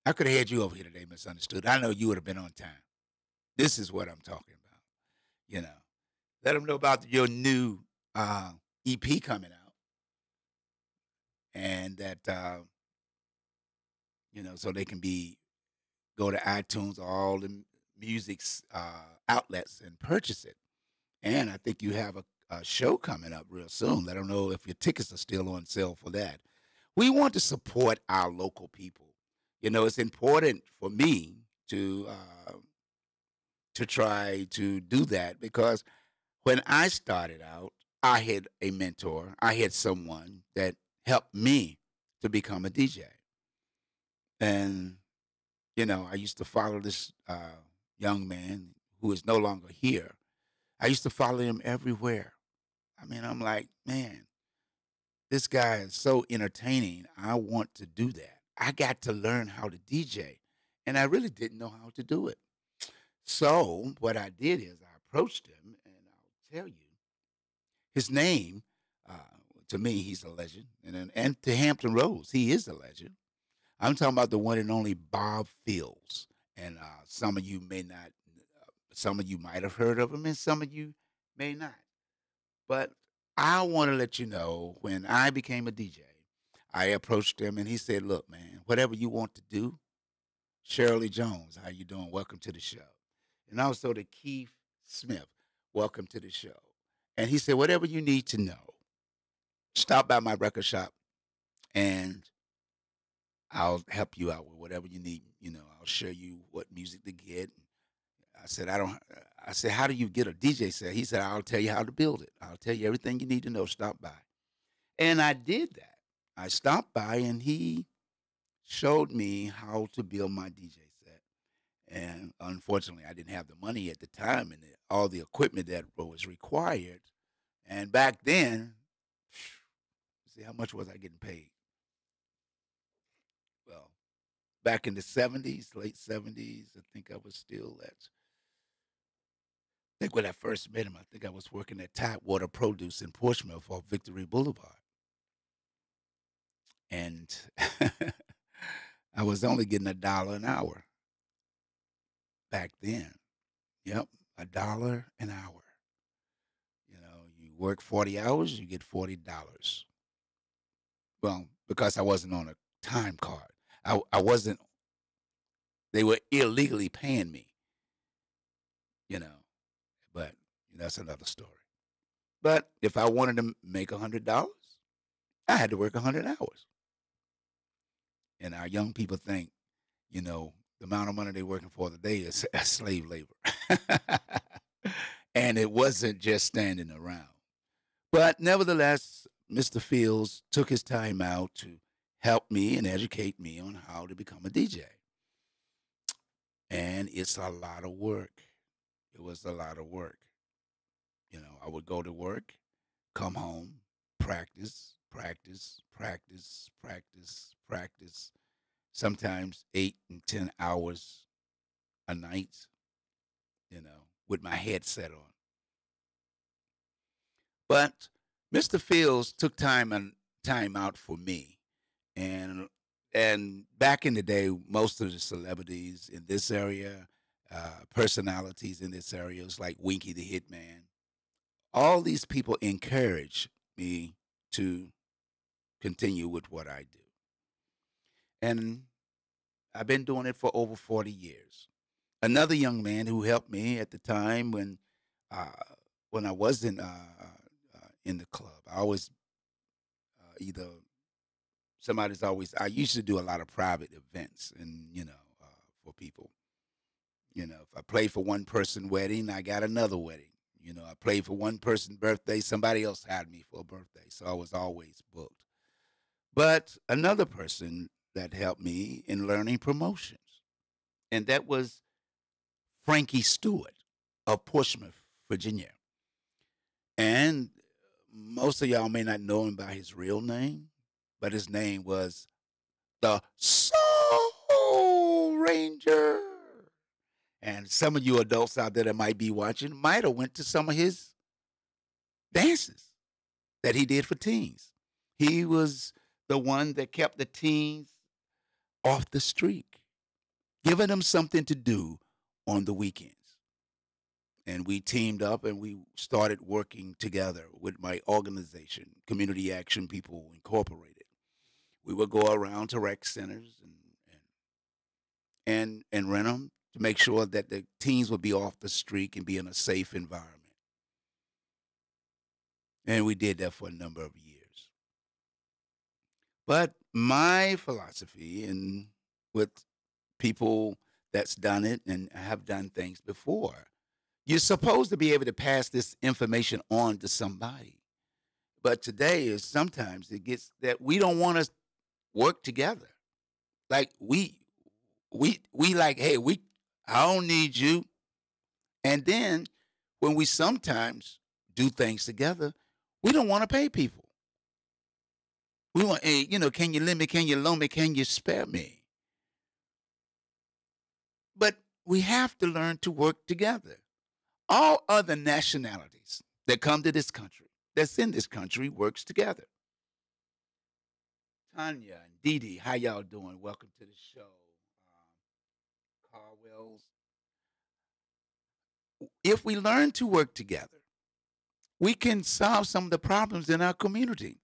I could have had you over here today, Misunderstood. I know you would have been on time. This is what I'm talking about. You know, let them know about your new EP coming out, and that so they can be go to iTunes or all the music's outlets and purchase it. And I think you have a show coming up real soon. I don't know if your tickets are still on sale for that. We want to support our local people. It's important for me to try to do that because when I started out, I had a mentor. I had someone that helped me to become a DJ. And, I used to follow this young man who is no longer here. I used to follow him everywhere. I mean, I'm like, man, this guy is so entertaining. I want to do that. I got to learn how to DJ. And I really didn't know how to do it. So what I did is I approached him, and I'll tell you his name. Uh, to me, he's a legend, and to Hampton Roads, he is a legend. I'm talking about the one and only Bob Fields, and some of you may not, some of you might have heard of him, and some of you may not. But I want to let you know when I became a DJ, I approached him, and he said, "Look, man, whatever you want to do, Shirley Jones, how you doing? Welcome to the show." And also to Keith Smith, welcome to the show. And he said, whatever you need to know, stop by my record shop and I'll help you out with whatever you need. I'll show you what music to get. I said, how do you get a DJ set? He said, I'll tell you how to build it. I'll tell you everything you need to know. Stop by. And I did that. I stopped by and he showed me how to build my DJ set. And unfortunately, I didn't have the money at the time and all the equipment that was required. And back then, see, how much was I getting paid? Well, back in the 70s, late 70s, I think I was still at, I think when I first met him, I think I was working at Tidewater Produce in Portsmouth off Victory Boulevard. And I was only getting $1 an hour back then. Yep, $1 an hour. You know, you work 40 hours, you get $40. Well, because I wasn't on a time card. I wasn't, they were illegally paying me, you know, but that's another story. But if I wanted to make $100, I had to work 100 hours. And our young people think, the amount of money they're working for today is slave labor. And it wasn't just standing around. But nevertheless, Mr. Fields took his time out to help me and educate me on how to become a DJ. And it's a lot of work. It was a lot of work. I would go to work, come home, practice, practice, practice, practice, practice. Sometimes 8 and 10 hours a night, with my headset on. But Mr. Fields took time out for me. And back in the day, most of the celebrities in this area, personalities in this area, was like Winky the Hitman. All these people encouraged me to continue with what I do. And I've been doing it for over 40 years. Another young man who helped me at the time when I was in the club, I always I used to do a lot of private events and, for people. If I played for one person wedding, I got another wedding. I played for one person's birthday, somebody else hired me for a birthday. So I was always booked. But another person that helped me in learning promotions, and that was Frankie Stewart of Portsmouth, Virginia. And most of y'all may not know him by his real name, but his name was the Soul Ranger. And some of you adults out there that might be watching might have went to some of his dances that he did for teens. He was the one that kept the teens off the street, giving them something to do on the weekends. And we teamed up and we started working together with my organization, Community Action People Incorporated. We would go around to rec centers and rent them to make sure that the teens would be off the street and be in a safe environment. And we did that for a number of years. But my philosophy, and with people that's done it and have done things before, you're supposed to be able to pass this information on to somebody. But today is sometimes it gets that we don't want to work together. Like we like, hey, I don't need you. And then when we sometimes do things together, we don't want to pay people. We want, hey, can you lend me? Can you loan me? Can you spare me? But we have to learn to work together. All other nationalities that come to this country, that's in this country, works together. Tanya and Dee Dee, how y'all doing? Welcome to the show. Carwells. If we learn to work together, we can solve some of the problems in our community.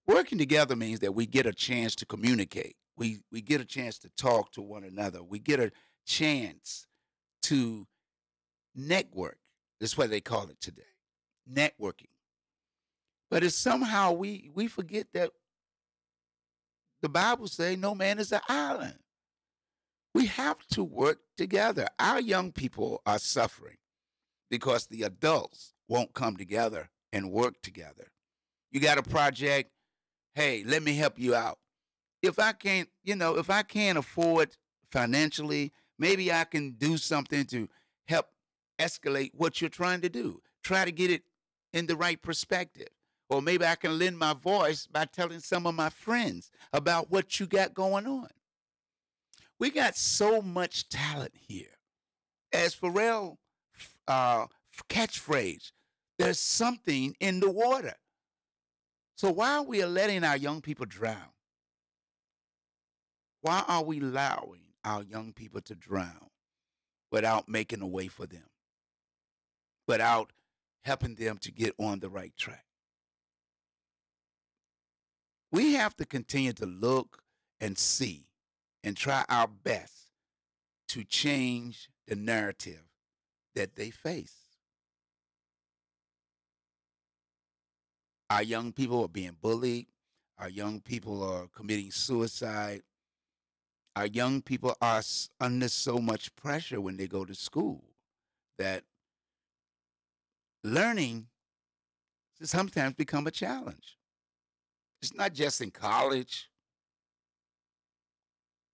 Working together means that we get a chance to communicate. We get a chance to talk to one another. We get a chance to network. That's what they call it today, networking. But it's somehow we forget that the Bible says no man is an island. We have to work together. Our young people are suffering because the adults won't come together and work together. You got a project, hey, let me help you out. If I can't afford financially, Maybe I can do something to help escalate what you're trying to do. Try to get it in the right perspective. Or maybe I can lend my voice by telling some of my friends about what you got going on. We got so much talent here. As Pharrell catchphrase, there's something in the water. So why are we letting our young people drown? Why are we allowing our young people to drown without making a way for them, without helping them to get on the right track? We have to continue to look and see and try our best to change the narrative that they face. Our young people are being bullied. Our young people are committing suicide. Our young people are under so much pressure when they go to school that learning has sometimes become a challenge. It's not just in college.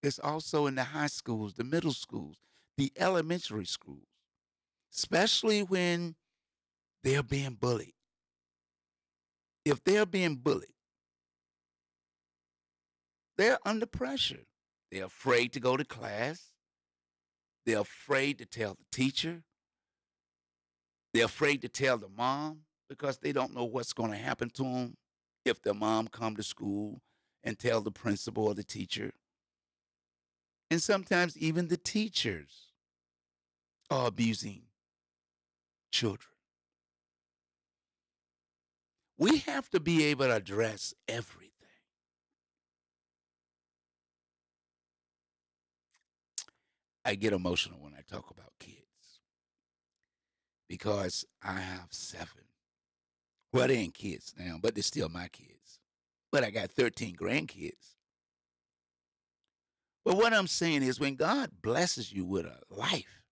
It's also in the high schools, the middle schools, the elementary schools, especially when they're being bullied. If they're being bullied, they're under pressure. They're afraid to go to class. They're afraid to tell the teacher. They're afraid to tell the mom because they don't know what's going to happen to them if the mom come to school and tell the principal or the teacher. And sometimes even the teachers are abusing children. We have to be able to address everything. I get emotional when I talk about kids because I have 7. Well, they ain't kids now, but they're still my kids. But I got 13 grandkids. But what I'm saying is when God blesses you with a life,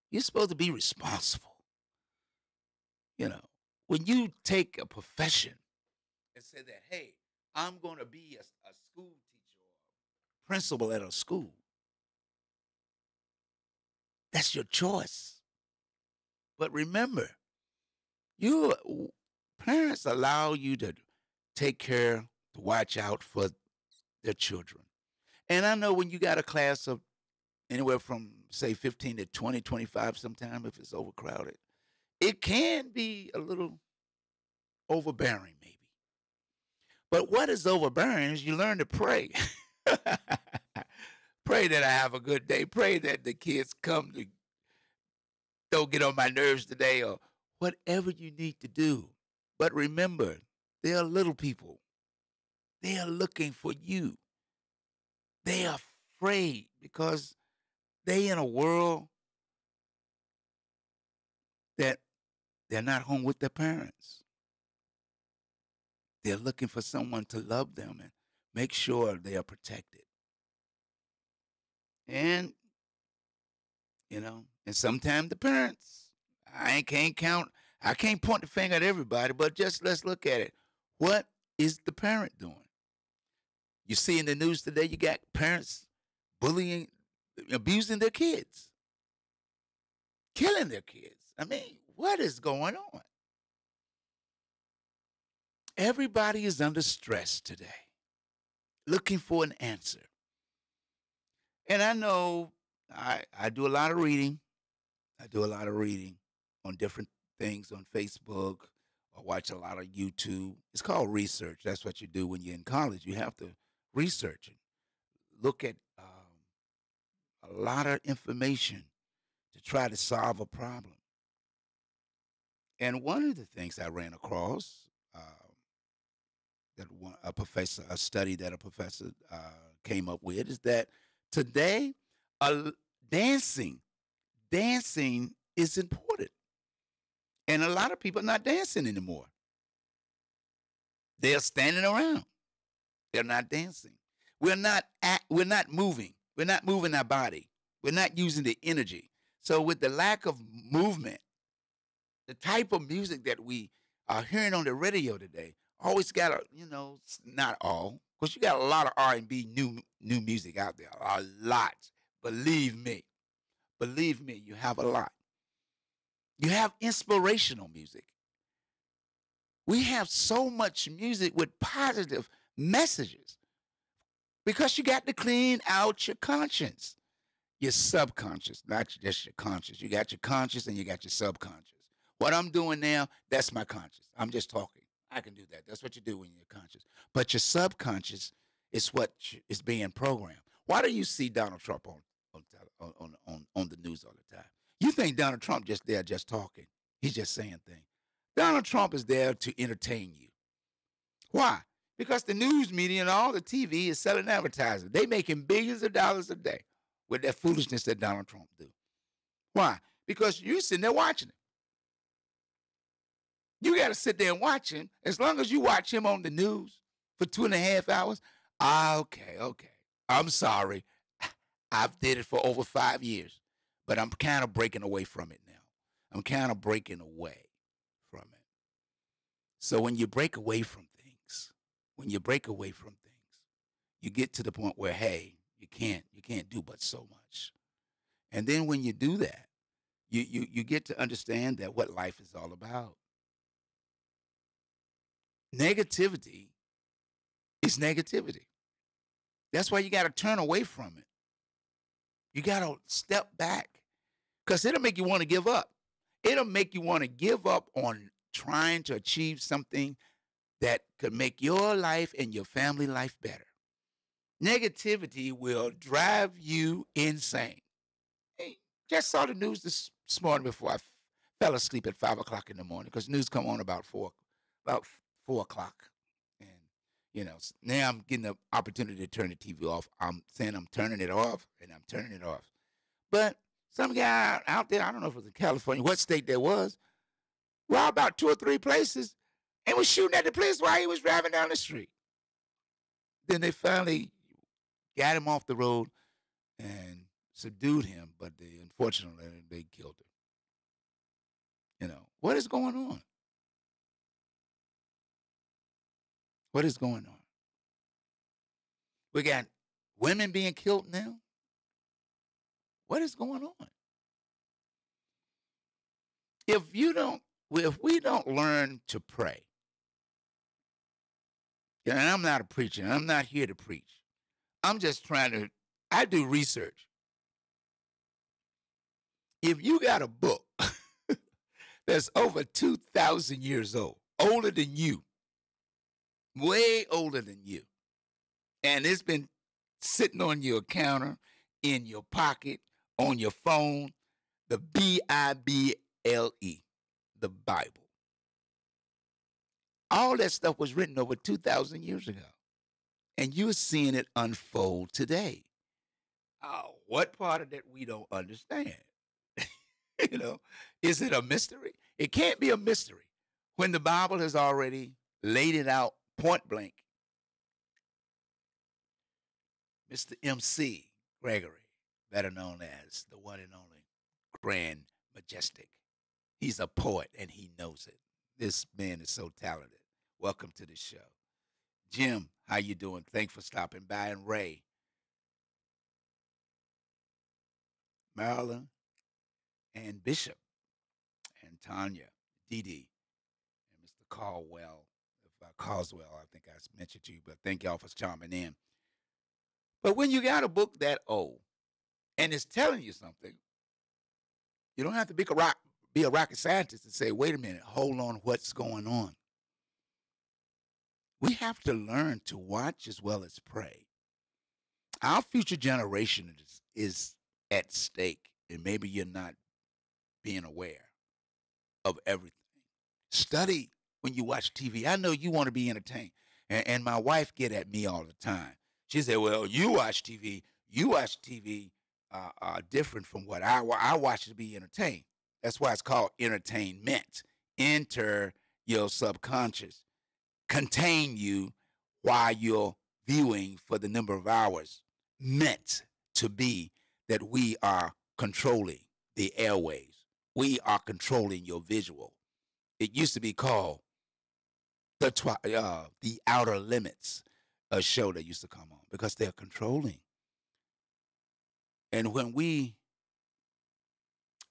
you're supposed to be responsible. You know, when you take a profession and say that, hey, I'm going to be a school teacher or principal at a school, that's your choice. But remember, your parents allow you to take care, to watch out for their children. And I know when you got a class of anywhere from, say, 15 to 20, 25 sometime, if it's overcrowded, it can be a little overbearing maybe. But what is overbearing is you learn to pray. Pray that I have a good day. Pray that the kids come to don't get on my nerves today or whatever you need to do. But remember, they are little people. They are looking for you. They are afraid because they in a world that they're not home with their parents. They're looking for someone to love them and make sure they are protected. And, and sometimes the parents, I can't point the finger at everybody, but just let's look at it. What is the parent doing? You see in the news today, you got parents bullying, abusing their kids, killing their kids. I mean, what is going on? Everybody is under stress today, looking for an answer. And I know I do a lot of reading. I do a lot of reading on different things on Facebook or watch a lot of YouTube. It's called research. That's what you do when you're in college. You have to research and look at a lot of information to try to solve a problem. And one of the things I ran across a study that a professor came up with is that today dancing is important. And a lot of people are not dancing anymore. They're standing around. They're not dancing. We're not moving. We're not moving our body. We're not using the energy. So with the lack of movement, the type of music that we are hearing on the radio today always got not all, because you got a lot of R&B new music out there, a lot. Believe me, Believe me, you have a lot. You have inspirational music. We have so much music with positive messages because you got to clean out your conscience, your subconscious, not just your conscious. You got your conscious and you got your subconscious. What I'm doing now, that's my conscious. I'm just talking. I can do that. That's what you do when you're conscious. But your subconscious is what is being programmed. Why do you see Donald Trump on the news all the time? You think Donald Trump just there just talking. He's just saying things. Donald Trump is there to entertain you. Why? Because the news media and all the TV is selling advertising. They making billions of dollars a day with that foolishness that Donald Trump do. Why? Because you're sitting there watching it. You got to sit there and watch him. As long as you watch him on the news for 2.5 hours, okay. I'm sorry. I've did it for over 5 years, but I'm kind of breaking away from it now. I'm kind of breaking away from it. So when you break away from things, you get to the point where, hey, you can't do but so much. And then when you do that, you get to understand that what life is all about. Negativity is negativity. That's why you got to turn away from it. You got to step back because it'll make you want to give up. It'll make you want to give up on trying to achieve something that could make your life and your family life better. Negativity will drive you insane. Hey, just saw the news this morning before I fell asleep at 5 o'clock in the morning because news come on about 4 o'clock. And, now I'm getting the opportunity to turn the TV off. I'm saying I'm turning it off, and I'm turning it off. But some guy out there, I don't know if it was in California, what state there was, robbed about 2 or 3 places and was shooting at the police while he was driving down the street. Then they finally got him off the road and subdued him, but unfortunately, they killed him. What is going on? What is going on? We got women being killed now. What is going on? If we don't learn to pray, and I'm not a preacher, and I'm not here to preach. I'm just I do research. If you got a book that's over 2,000 years old, older than you, way older than you, and it's been sitting on your counter, in your pocket, on your phone, the Bible, the Bible. All that stuff was written over 2,000 years ago, and you're seeing it unfold today. Oh, what part of that we don't understand? Is it a mystery? It can't be a mystery when the Bible has already laid it out point blank. Mr. MC Gregory, better known as the one and only Grand Majestic. He's a poet and he knows it. This man is so talented. Welcome to the show. Jim, how you doing? Thanks for stopping by. And Ray, Marilyn, and Bishop, and Tanya, Dee Dee, and Mr. Caldwell, Carswell, I think I mentioned to you, but thank y'all for chiming in. But when you got a book that old and it's telling you something, you don't have to be a rocket scientist and say, wait a minute, hold on, what's going on? We have to learn to watch as well as pray. Our future generation is at stake, and maybe you're not being aware of everything. Study when you watch TV. I know you want to be entertained, and my wife get at me all the time. She said, well, you watch TV different from what I watch to be entertained. That's why it's called entertainment. Enter your subconscious. Contain you while you're viewing for the number of hours meant to be that we are controlling the airways. We are controlling your visual. It used to be called the Outer Limits, a show that used to come on because they're controlling. And when we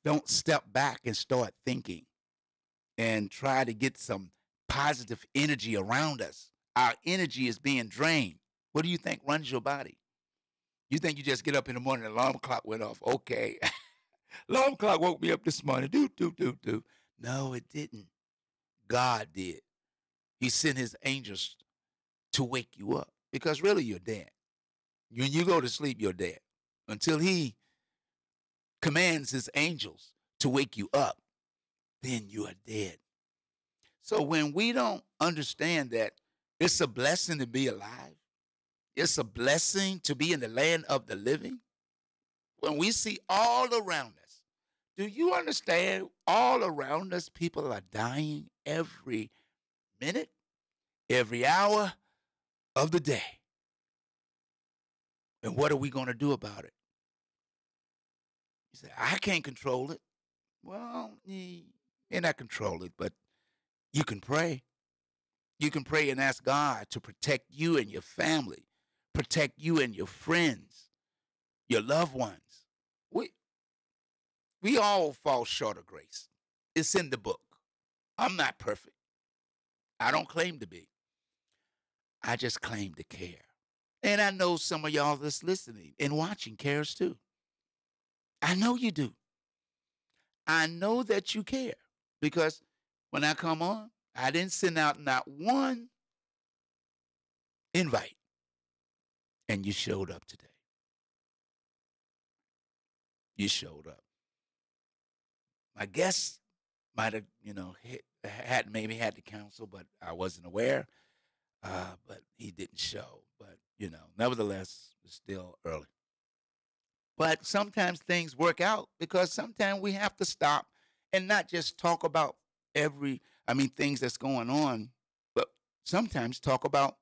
don't step back and start thinking and try to get some positive energy around us, our energy is being drained. What do you think runs your body? You think you just get up in the morning, the alarm clock went off. Okay. Alarm clock woke me up this morning. Do, do, do, do. No, it didn't. God did. He sent his angels to wake you up because really you're dead. When you go to sleep, you're dead. Until he commands his angels to wake you up, then you are dead. So when we don't understand that it's a blessing to be alive, it's a blessing to be in the land of the living. When we see all around us, do you understand all around us people are dying every minute, every hour of the day? And what are we going to do about it? You say, I can't control it. Well, you cannot control it, but you can pray. You can pray and ask God to protect you and your family, protect you and your friends, your loved ones. We all fall short of grace. It's in the book. I'm not perfect. I don't claim to be. I just claim to care. And I know some of y'all that's listening and watching cares too. I know you do. I know that you care because when I come on, I didn't send out not one invite, and you showed up today. You showed up. My guest might have, maybe had to cancel, but I wasn't aware. But he didn't show. But nevertheless, it's still early. But sometimes things work out because sometimes we have to stop and not just talk about things that's going on, but sometimes talk about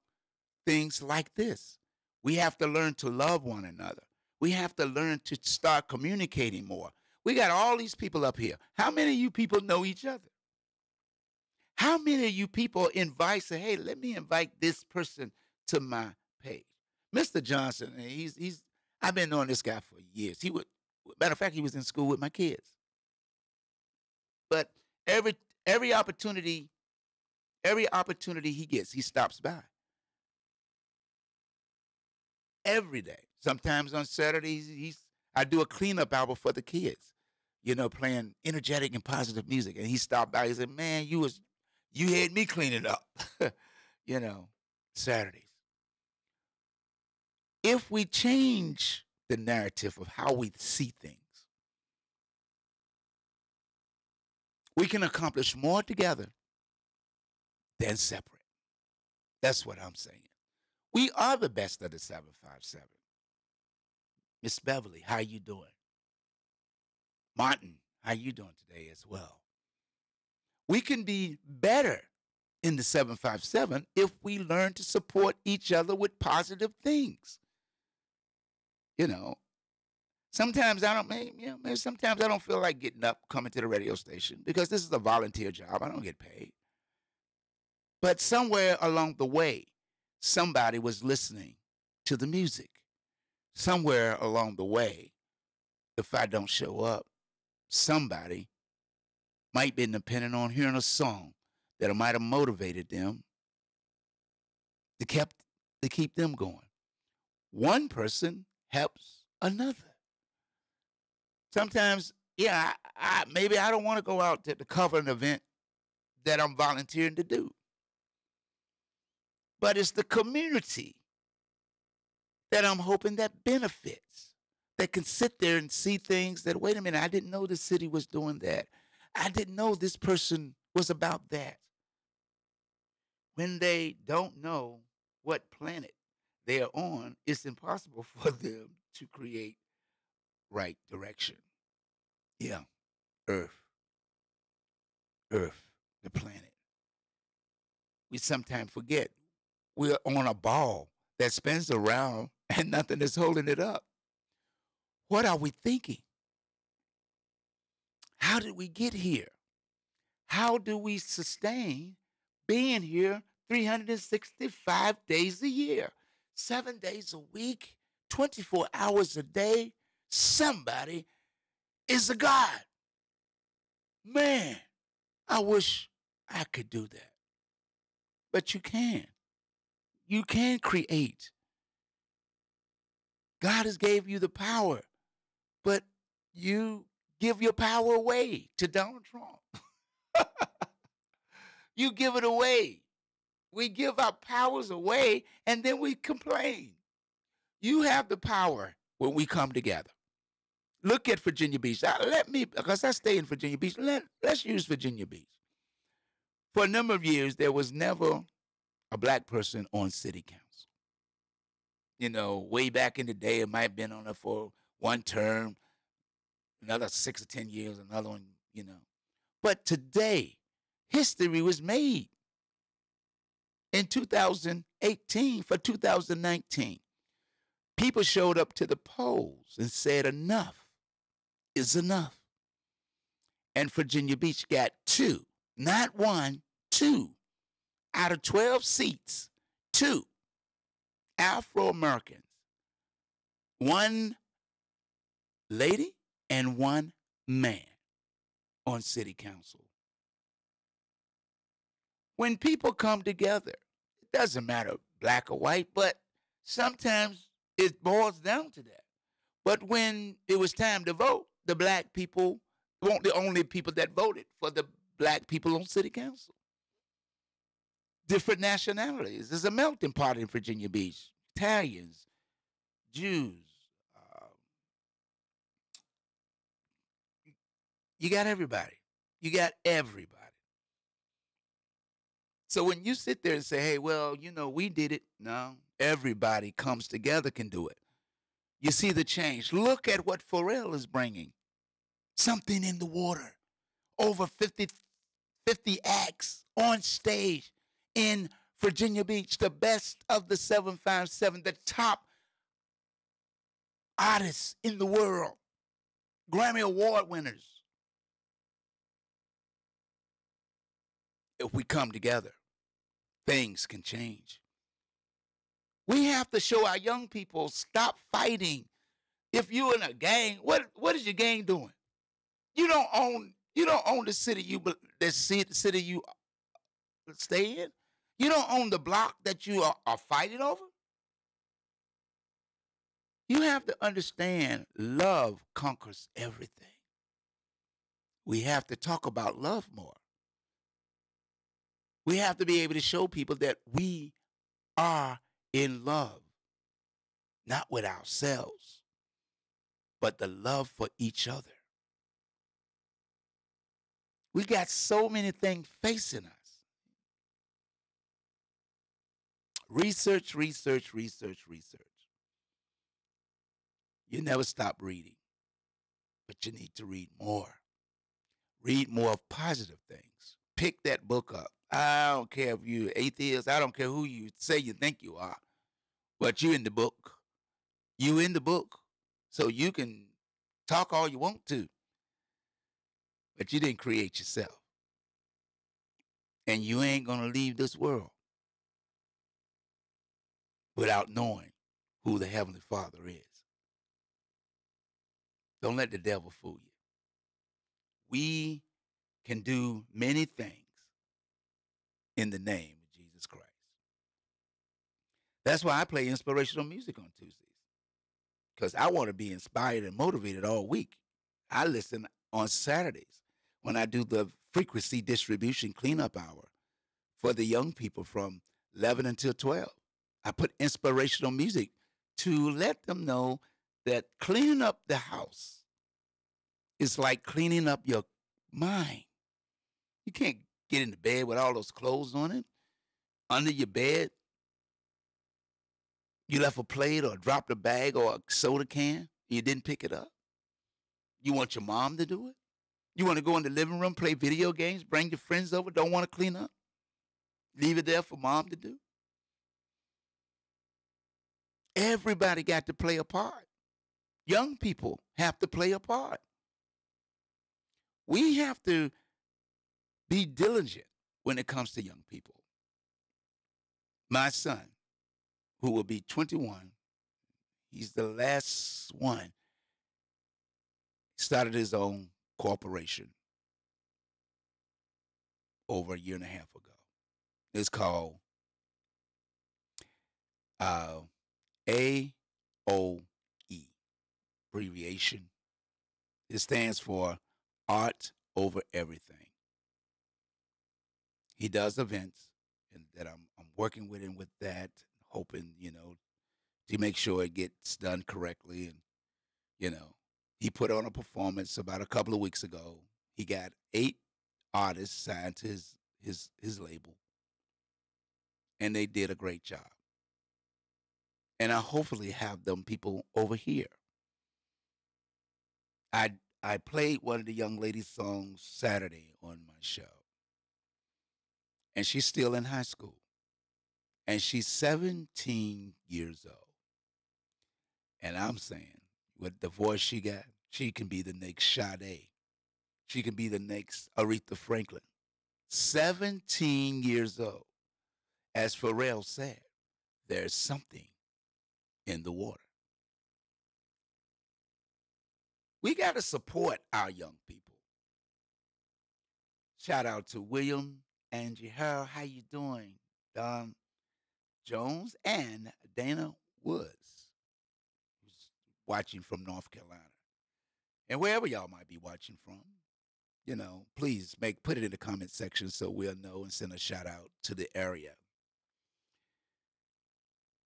things like this. We have to learn to love one another. We have to learn to start communicating more. We got all these people up here. How many of you people know each other? How many of you people say, hey, let me invite this person to my page? Mr. Johnson, I've been knowing this guy for years. Matter of fact, he was in school with my kids. But every opportunity he gets, he stops by. Every day. Sometimes on Saturdays, I do a cleanup album for the kids, playing energetic and positive music. And he stopped by. He said, man, you had me cleaning up, Saturdays. If we change the narrative of how we see things, we can accomplish more together than separate. That's what I'm saying. We are the best of the 757. Miss Beverly, how you doing? Martin, how you doing today as well? We can be better in the 757 if we learn to support each other with positive things. Sometimes sometimes I don't feel like getting up, coming to the radio station because this is a volunteer job. I don't get paid. But somewhere along the way, somebody was listening to the music. Somewhere along the way, if I don't show up, somebody might be depending on hearing a song that might have motivated them to keep them going. One person helps another. Sometimes, maybe I don't want to go out to cover an event that I'm volunteering to do. But it's the community that I'm hoping that benefits, that can sit there and see things that, wait a minute, I didn't know the city was doing that. I didn't know this person was about that. When they don't know what planet they are on, it's impossible for them to create right direction. Yeah, Earth, the planet. We sometimes forget we're on a ball that spins around and nothing is holding it up. What are we thinking? How did we get here? How do we sustain being here 365 days a year, 7 days a week, 24 hours a day? Somebody is a God. Man, I wish I could do that. But you can. You can create. God has gave you the power, but you give your power away to Donald Trump. You give it away. We give our powers away and then we complain. You have the power when we come together. Look at Virginia Beach. Because I stay in Virginia Beach, let's use Virginia Beach. For a number of years, there was never a black person on city council. You know, way back in the day, it might have been on there for one term, another 6 or 10 years, another one, you know. But today, history was made in 2018 for 2019. People showed up to the polls and said enough is enough. And Virginia Beach got 2, not 1, 2 out of 12 seats, 2 Afro-Americans, 1 lady and 1 man on city council. When people come together, it doesn't matter black or white, but sometimes it boils down to that. But when it was time to vote, the black people weren't the only people that voted for the black people on city council. Different nationalities. There's a melting pot in Virginia Beach. Italians, Jews. You got everybody. You got everybody. So when you sit there and say, hey, well, you know, we did it. No, everybody comes together can do it. You see the change. Look at what Pharrell is bringing. Something in the water. Over 50 acts on stage in Virginia Beach. The best of the 757, the top artists in the world. Grammy Award winners. If we come together, things can change. We have to show our young people, stop fighting. If you're in a gang, what is your gang doing? You don't own the city the city you stay in. You don't own the block that you are fighting over. You have to understand love conquers everything. We have to talk about love more. We have to be able to show people that we are in love, not with ourselves, but the love for each other. We got so many things facing us. Research, research, research, research. You never stop reading, but you need to read more. Read more of positive things. Pick that book up. I don't care if you're atheist. I don't care who you say you think you are. But you in the book. You in the book. So you can talk all you want to. But you didn't create yourself. And you ain't going to leave this world without knowing who the Heavenly Father is. Don't let the devil fool you. We can do many things in the name of Jesus Christ. That's why I play inspirational music on Tuesdays, because I want to be inspired and motivated all week. I listen on Saturdays when I do the frequency distribution cleanup hour for the young people from 11 until 12. I put inspirational music to let them know that cleaning up the house is like cleaning up your mind. You can't get into bed with all those clothes on it. Under your bed, you left a plate or dropped a bag or a soda can. You didn't pick it up. You want your mom to do it? You want to go in the living room, play video games, bring your friends over, don't want to clean up? Leave it there for mom to do? Everybody got to play a part. Young people have to play a part. We have to be diligent when it comes to young people. My son, who will be 21, he's the last one, started his own corporation. over a year and a half ago. It's called uh, AOE, abbreviation. It stands for Art Over Everything. He does events, and that I'm working with him with that, hoping to make sure it gets done correctly. And he put on a performance about a couple of weeks ago. He got 8 artists signed to his label, and they did a great job. And I hopefully have them people over here. I played one of the young ladies' songs Saturday on my show, and she's still in high school, and she's 17 years old. And I'm saying, with the voice she got, she can be the next Sade. She can be the next Aretha Franklin. 17 years old. As Pharrell said, there's something in the water. We got to support our young people. Shout out to William, Angie Harold. How you doing? Don Jones and Dana Woods, who's watching from North Carolina. And wherever y'all might be watching from, please put it in the comment section so we'll know and send a shout out to the area.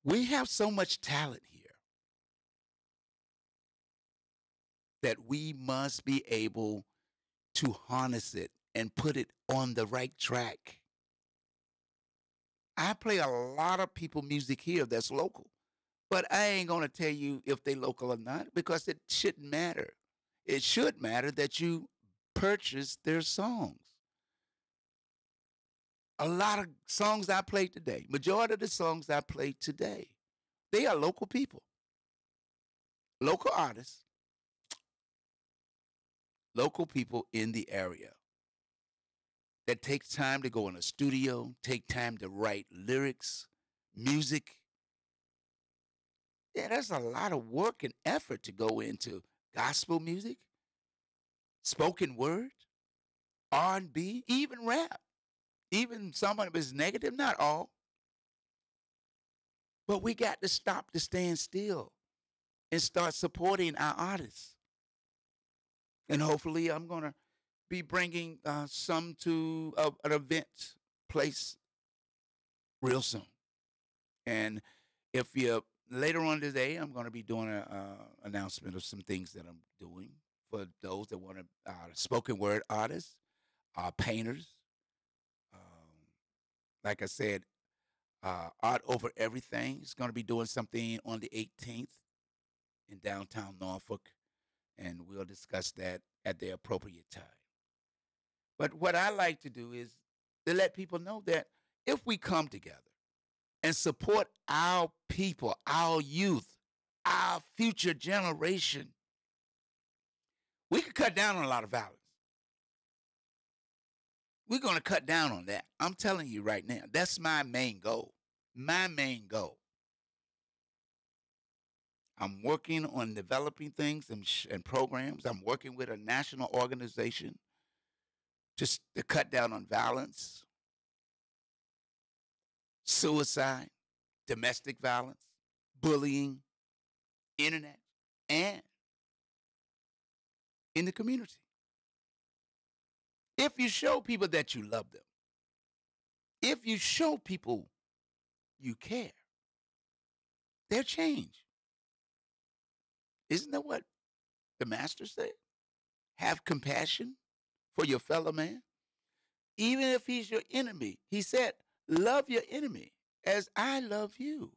We have so much talent here that we must be able to harness it and put it on the right track. I play a lot of people music here that's local, but I ain't going to tell you if they local or not because it shouldn't matter. It should matter that you purchase their songs. A lot of songs I played today, majority of the songs I played today, they are local people, local artists, local people in the area that take time to go in a studio, take time to write lyrics, music. Yeah, there's a lot of work and effort to go into gospel music, spoken word, R&B, even rap. Even some of it is negative, not all. But we got to stop to stand still and start supporting our artists. And hopefully I'm going to be bringing some to an event place real soon. And if you're later on today, I'm going to be doing an announcement of some things that I'm doing for those that want to spoken word artists, painters. Like I said, Art Over Everything is going to be doing something on the 18th in downtown Norfolk, and we'll discuss that at the appropriate time. But what I like to do is to let people know that if we come together and support our people, our youth, our future generation, we can cut down on a lot of violence. We're going to cut down on that. I'm telling you right now, that's my main goal. My main goal. I'm working on developing things and programs. I'm working with a national organization just to cut down on violence, suicide, domestic violence, bullying, internet, and in the community. If you show people that you love them, if you show people you care, they'll change. Isn't that what the master said? Have compassion for your fellow man, even if he's your enemy. He said, love your enemy as I love you.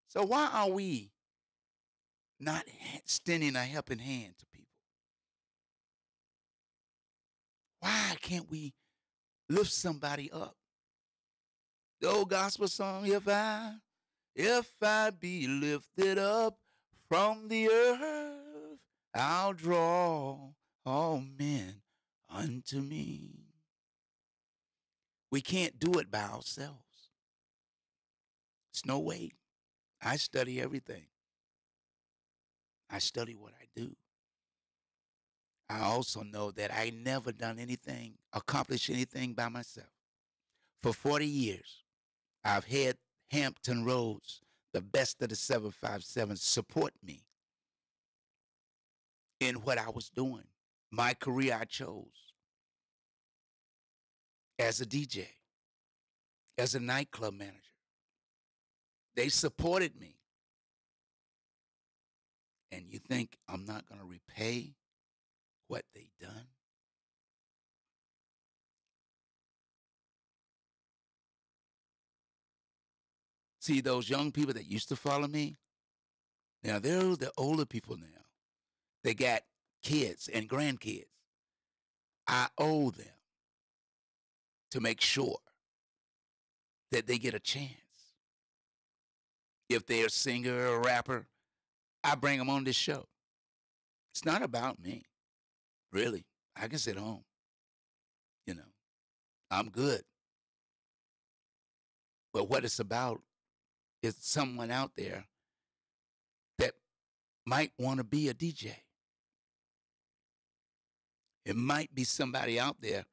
So why are we not extending a helping hand to people? Why can't we lift somebody up? The old gospel song, if I be lifted up from the earth, I'll draw all men unto me. We can't do it by ourselves. It's no way. I study everything. I study what I do. I also know that I never done anything, accomplished anything by myself. For 40 years, I've had Hampton Roads, the best of the 757, support me in what I was doing. My career I chose as a DJ, as a nightclub manager. They supported me. And you think I'm not going to repay what they done? See, those young people that used to follow me, now they're the older people now. They got kids and grandkids. I owe them to make sure that they get a chance. If they're a singer or a rapper, I bring them on this show. It's not about me, really. I can sit home. You know, I'm good. But what it's about is someone out there that might want to be a DJ. It might be somebody out there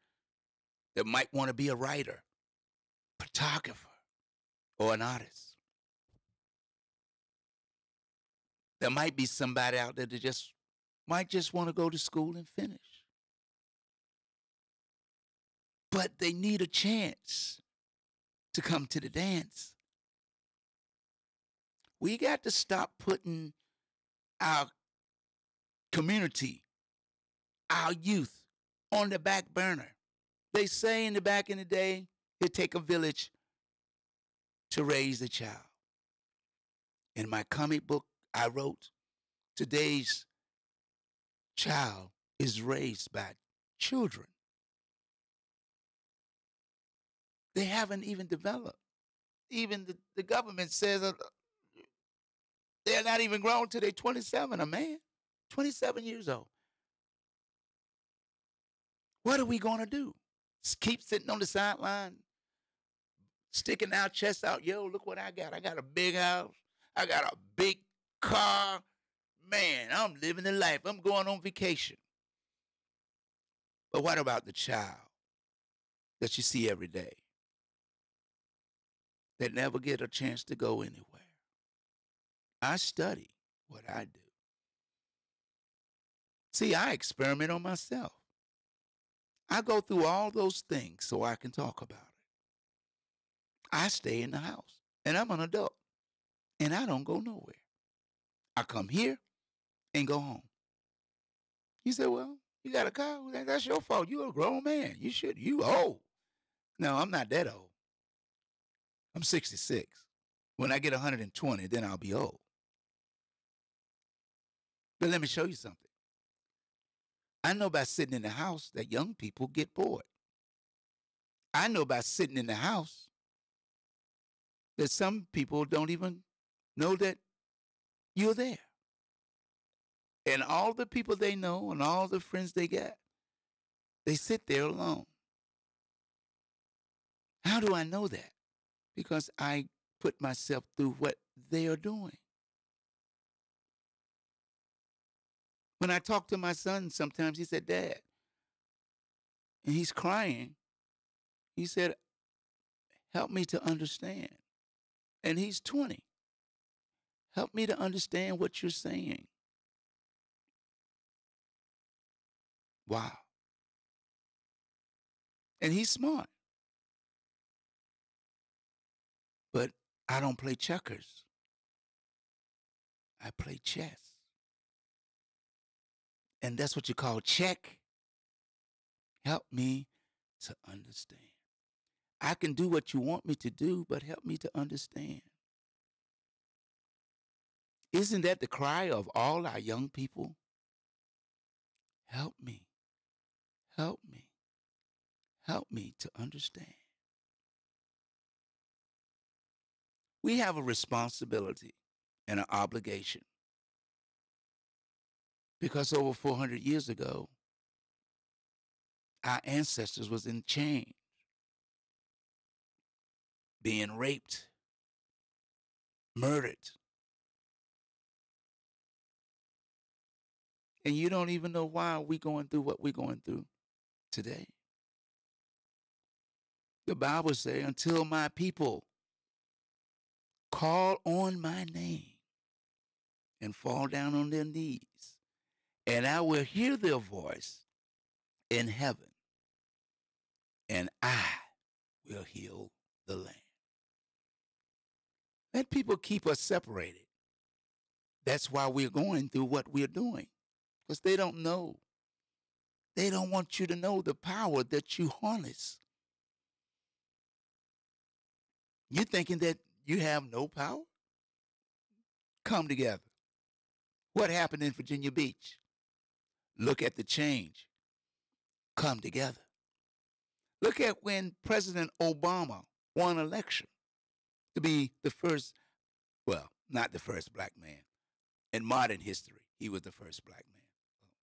that might want to be a writer, photographer, or an artist. There might be somebody out there that might just want to go to school and finish. But they need a chance to come to the dance. We got to stop putting our community, our youth, on the back burner. They say in the day, it take a village to raise a child. In my comic book, I wrote, today's child is raised by children. They haven't even developed. Even the government says they're not even grown till they're 27, a man, 27 years old. What are we going to do? Keep sitting on the sideline, sticking our chest out. Yo, look what I got. I got a big house. I got a big car. Man, I'm living the life. I'm going on vacation. But what about the child that you see every day that never get a chance to go anywhere? I study what I do. See, I experiment on myself. I go through all those things so I can talk about it. I stay in the house, and I'm an adult, and I don't go nowhere. I come here and go home. You say, well, you got a car? Well, that's your fault. You're a grown man. You old. No, I'm not that old. I'm 66. When I get 120, then I'll be old. But let me show you something. I know by sitting in the house that young people get bored. I know by sitting in the house that some people don't even know that you're there. And all the people they know and all the friends they got, they sit there alone. How do I know that? Because I put myself through what they are doing. When I talk to my son, sometimes he said, Dad, and he's crying. He said, help me to understand. And he's 20. Help me to understand what you're saying. Wow. And he's smart. But I don't play checkers. I play chess. And that's what you call check. Help me to understand. I can do what you want me to do, but help me to understand. Isn't that the cry of all our young people? Help me. Help me. Help me to understand. We have a responsibility and an obligation. Because over 400 years ago, our ancestors was in chains, being raped, murdered. And you don't even know why we're going through what we're going through today. The Bible says, until my people call on my name and fall down on their knees, and I will hear their voice in heaven, and I will heal the land. Let people keep us separated. That's why we're going through what we're doing, because they don't know. They don't want you to know the power that you harness. You're thinking that you have no power? Come together. What happened in Virginia Beach? Look at the change. Come together. Look at when President Obama won election to be the first, well, not the first black man. In modern history, he was the first black man.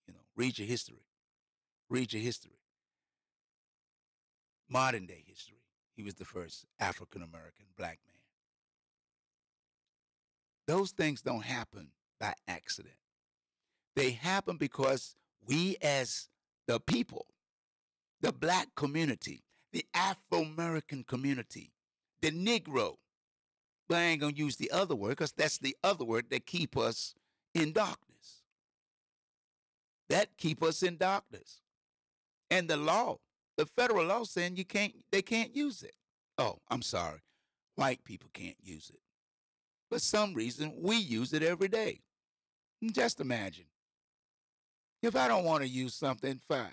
You know, read your history. Read your history. Modern day history, he was the first African American black man. Those things don't happen by accident. They happen because we as the people, the black community, the Afro-American community, the Negro, but I ain't going to use the other word because that's the other word that keep us in darkness. That keep us in darkness. And the law, the federal law saying they can't use it. Oh, I'm sorry. White people can't use it. For some reason, we use it every day. Just imagine. If I don't want to use something, fine.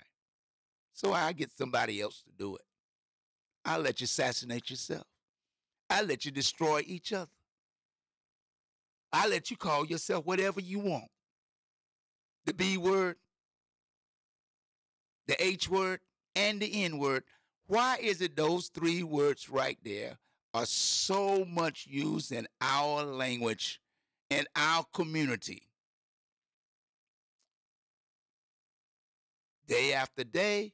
So I get somebody else to do it. I'll let you assassinate yourself. I'll let you destroy each other. I'll let you call yourself whatever you want. The B word, the H word, and the N word. Why is it those three words right there are so much used in our language, in our community? Day after day,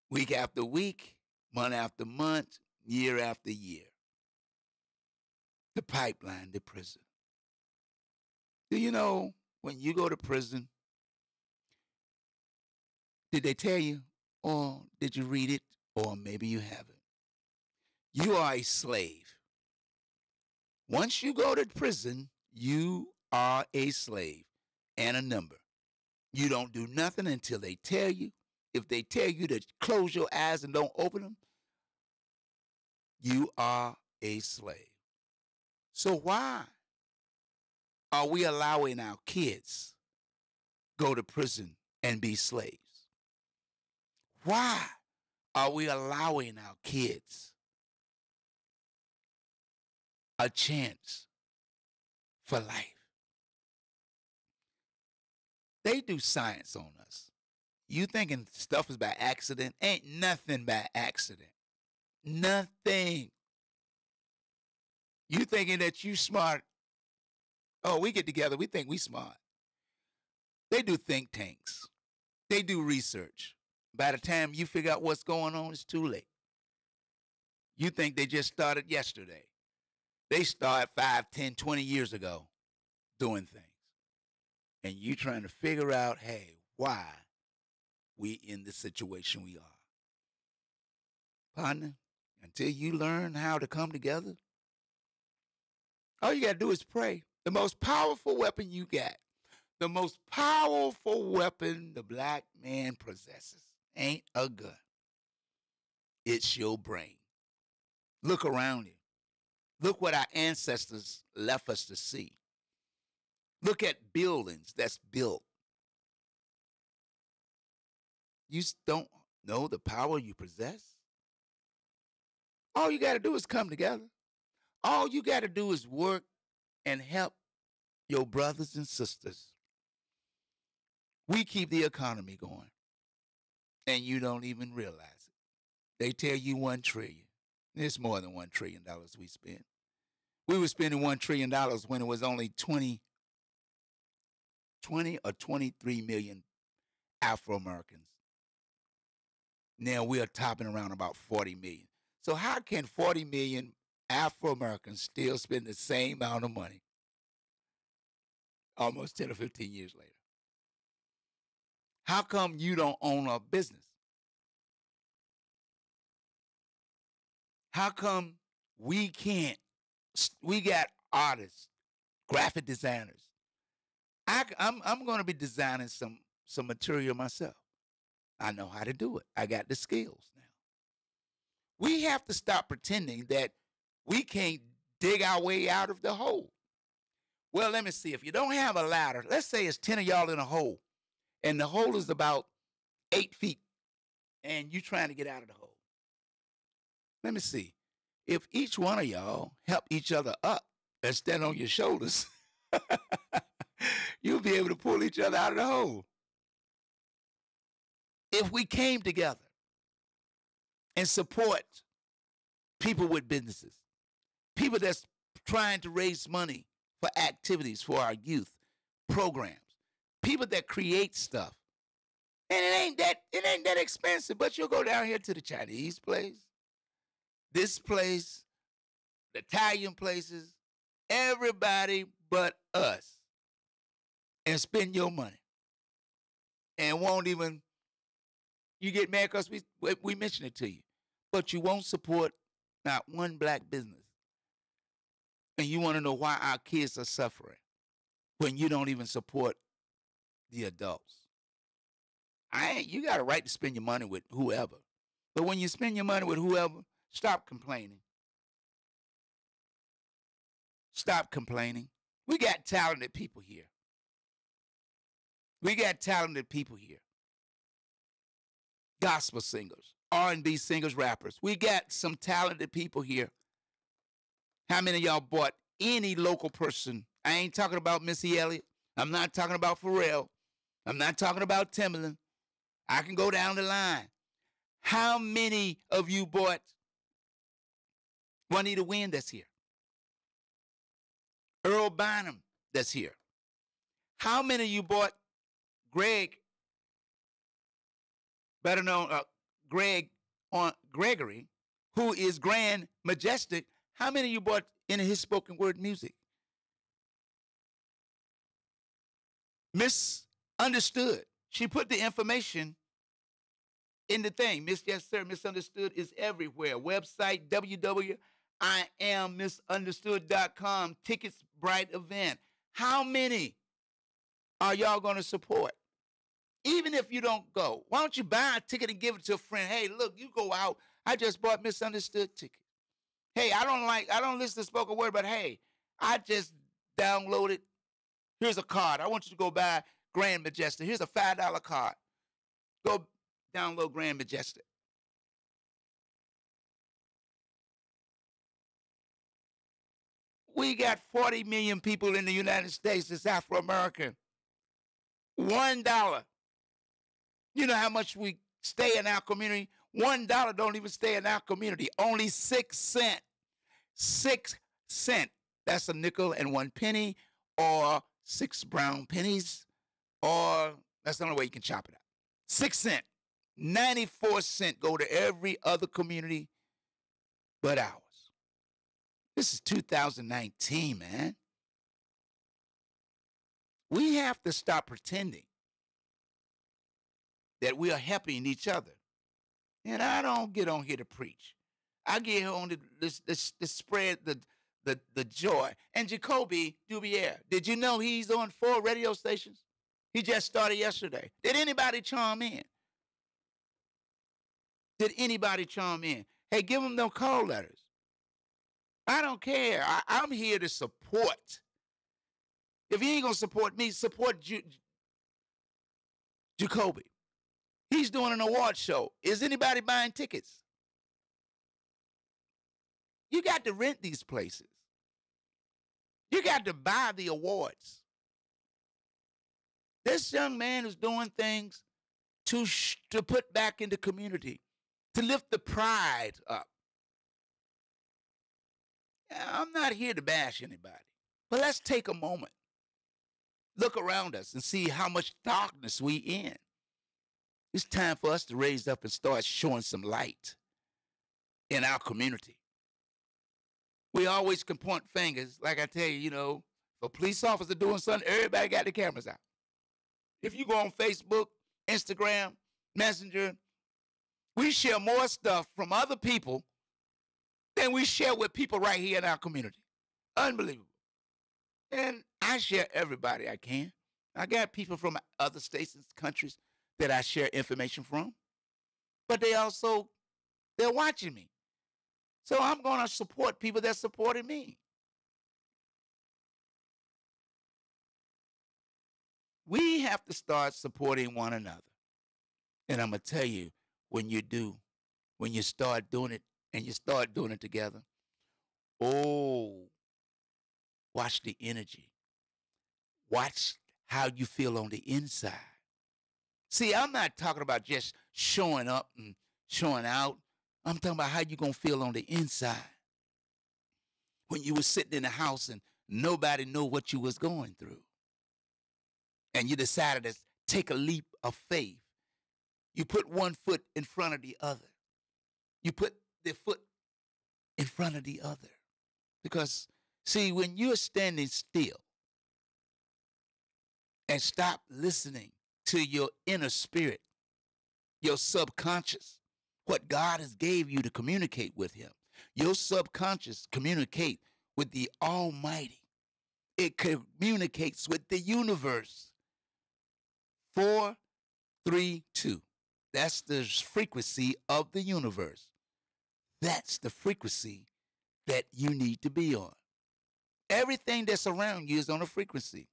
week after week, month after month, year after year. The pipeline to prison. Do you know when you go to prison, did they tell you, or did you read it, or maybe you haven't? You are a slave. Once you go to prison, you are a slave and a number. You don't do nothing until they tell you. If they tell you to close your eyes and don't open them, you are a slave. So why are we allowing our kids go to prison and be slaves? Why are we allowing our kids a chance for life? They do science on us. You thinking stuff is by accident? Ain't nothing by accident. Nothing. You thinking that you smart. Oh, we get together, we think we smart. They do think tanks. They do research. By the time you figure out what's going on, it's too late. You think they just started yesterday. They started 5, 10, 20 years ago doing things. And you trying to figure out, hey, why we in the situation we are. Partner, until you learn how to come together, all you got to do is pray. The most powerful weapon you got, the most powerful weapon the black man possesses ain't a gun. It's your brain. Look around you. Look what our ancestors left us to see. Look at buildings that's built. You don't know the power you possess? All you got to do is come together. All you got to do is work and help your brothers and sisters. We keep the economy going, and you don't even realize it. They tell you $1 trillion. It's more than $1 trillion we spend. We were spending $1 trillion when it was only 20 or 23 million Afro-Americans. Now we are topping around about 40 million. So how can 40 million Afro-Americans still spend the same amount of money almost 10 or 15 years later? How come you don't own a business? How come we can't? We got artists, graphic designers. I'm going to be designing some material myself. I know how to do it. I got the skills now. We have to stop pretending that we can't dig our way out of the hole. Well, let me see. If you don't have a ladder, let's say it's 10 of y'all in a hole, and the hole is about 8 feet, and you're trying to get out of the hole. Let me see. If each one of y'all help each other up and stand on your shoulders, you'll be able to pull each other out of the hole. If we came together and support people with businesses, people that's trying to raise money for activities for our youth, programs, people that create stuff. And it ain't that expensive, but you'll go down here to the Chinese place, this place, the Italian places, everybody but us, and spend your money. And won't even, you get mad because we mention it to you, but you won't support not one black business. And you want to know why our kids are suffering when you don't even support the adults. You got a right to spend your money with whoever. But when you spend your money with whoever, stop complaining. Stop complaining. We got talented people here. We got talented people here. Gospel singers, R&B singers, rappers. We got some talented people here. How many of y'all bought any local person? I ain't talking about Missy Elliott. I'm not talking about Pharrell. I'm not talking about Timbaland. I can go down the line. How many of you bought Juanita Wynn that's here? Earl Bynum that's here? How many of you bought Greg, better known, Gregory, who is Grand Majestic? How many of you bought into his spoken word music? Misunderstood. She put the information in the thing. Yes, sir, Misunderstood is everywhere. Website, www.IamMisunderstood.com. Tickets, Bright event. How many are y'all going to support? Even if you don't go, why don't you buy a ticket and give it to a friend? Hey, look, you go out. I just bought Misunderstood ticket. Hey, I don't listen to spoken word, but hey, I just downloaded. Here's a card. I want you to go buy Grand Majestic. Here's a $5 card. Go download Grand Majestic. We got 40 million people in the United States that's Afro-American. $1. You know how much we stay in our community? $1 don't even stay in our community. Only 6 cents. 6 cents. That's a nickel and 1 penny, or 6 brown pennies, or that's the only way you can chop it out. 6 cents. 94 cents go to every other community but ours. This is 2019, man. We have to stop pretending that we are helping each other. And I don't get on here to preach. I get on to spread the joy. And Jacoby Dubier, did you know he's on 4 radio stations? He just started yesterday. Did anybody chime in? Did anybody chime in? Hey, give him them call letters. I don't care. I'm here to support. If you ain't going to support me, support Jacoby. He's doing an award show. Is anybody buying tickets? You got to rent these places. You got to buy the awards. This young man is doing things to put back in the community, to lift the pride up. I'm not here to bash anybody, but let's take a moment. Look around us and see how much darkness we in. It's time for us to raise up and start showing some light in our community. We always can point fingers. Like I tell you, you know, if a police officer doing something, everybody got the cameras out. If you go on Facebook, Instagram, Messenger. We share more stuff from other people than we share with people right here in our community. Unbelievable. And I share everybody I can. I got people from other states and countries that I share information from, but they're watching me. So I'm going to support people that supported me. We have to start supporting one another. And I'm going to tell you, when you do, when you start doing it and you start doing it together, oh, watch the energy. Watch how you feel on the inside. See, I'm not talking about just showing up and showing out. I'm talking about how you're going to feel on the inside. When you were sitting in the house and nobody knew what you was going through. And you decided to take a leap of faith. You put one foot in front of the other. You put the foot in front of the other. Because, see, when you're standing still and stop listening to your inner spirit, your subconscious, what God has gave you to communicate with him, your subconscious communicate with the Almighty. It communicates with the universe. 432. That's the frequency of the universe. That's the frequency that you need to be on. Everything that's around you is on a frequency.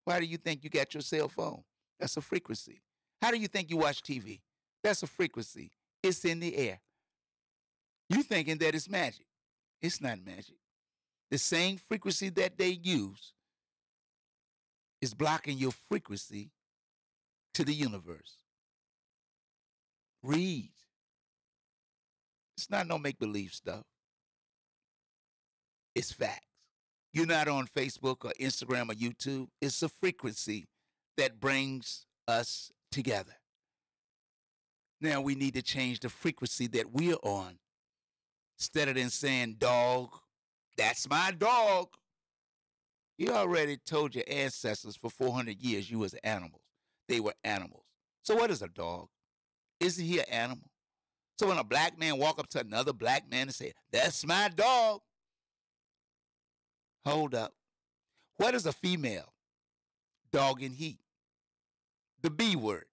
Why do you think you got your cell phone? That's a frequency. How do you think you watch TV? That's a frequency. It's in the air. You thinking that it's magic. It's not magic. The same frequency that they use is blocking your frequency to the universe. Read. It's not no make-believe stuff. It's facts. You're not on Facebook or Instagram or YouTube. It's a frequency that brings us together. Now we need to change the frequency that we're on. Instead of than saying, dog, that's my dog. You already told your ancestors for 400 years you was animals. They were animals. So what is a dog? Isn't he an animal? So when a black man walk up to another black man and say, that's my dog. Hold up. What is a female? Dog in heat. The B word.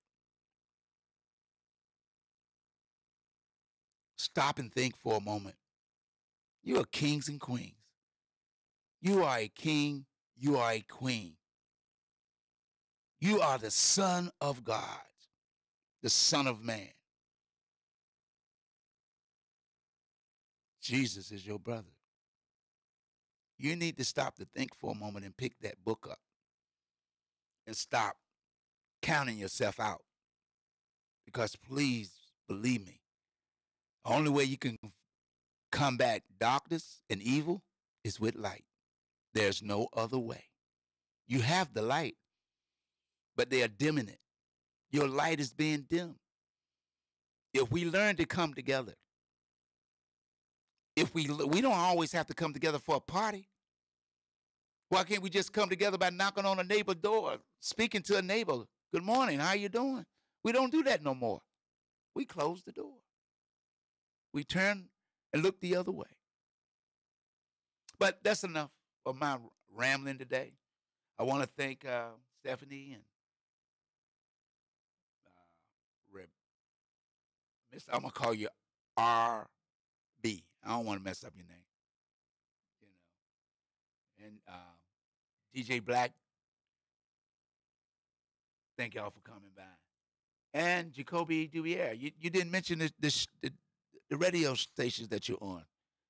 Stop and think for a moment. You are kings and queens. You are a king. You are a queen. You are the Son of God, the Son of Man. Jesus is your brother. You need to stop to think for a moment and pick that book up and stop counting yourself out. Because please believe me, the only way you can combat darkness and evil is with light. There's no other way. You have the light, but they are dimming it. Your light is being dimmed. If we learn to come together, if we don't always have to come together for a party. Why can't we just come together by knocking on a neighbor's door, speaking to a neighbor, good morning, how you doing? We don't do that no more. We close the door. We turn and look the other way. But that's enough of my rambling today. I want to thank Stephanie and Miss. I'm gonna call you R.B. I don't want to mess up your name. You know, and DJ Black. Thank y'all for coming by. And Jacoby Duvier. You didn't mention the radio stations that you're on.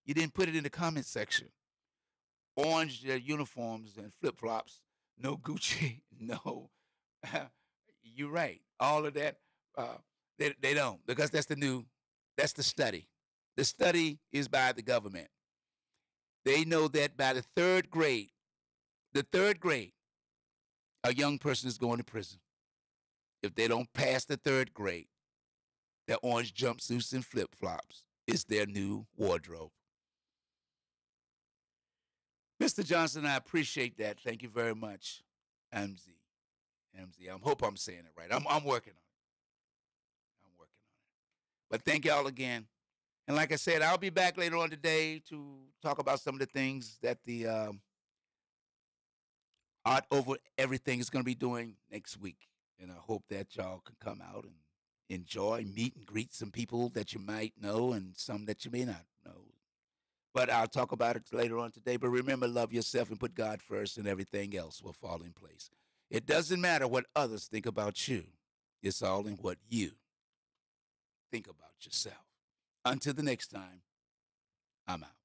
You didn't put it in the comment section. Orange uniforms and flip-flops. No Gucci. No. You're right. All of that. They don't, because that's the study. The study is by the government. They know that by the third grade, a young person is going to prison. If they don't pass the third grade, their orange jumpsuits and flip-flops is their new wardrobe. Mr. Johnson, I appreciate that. Thank you very much, MZ. I hope I'm saying it right. I'm working on it. But thank y'all again. And like I said, I'll be back later on today to talk about some of the things that the Art Over Everything is going to be doing next week. And I hope that y'all can come out and enjoy, meet and greet some people that you might know and some that you may not know. But I'll talk about it later on today. But remember, love yourself and put God first, and everything else will fall in place. It doesn't matter what others think about you. It's all in what you think about yourself. Until the next time, I'm out.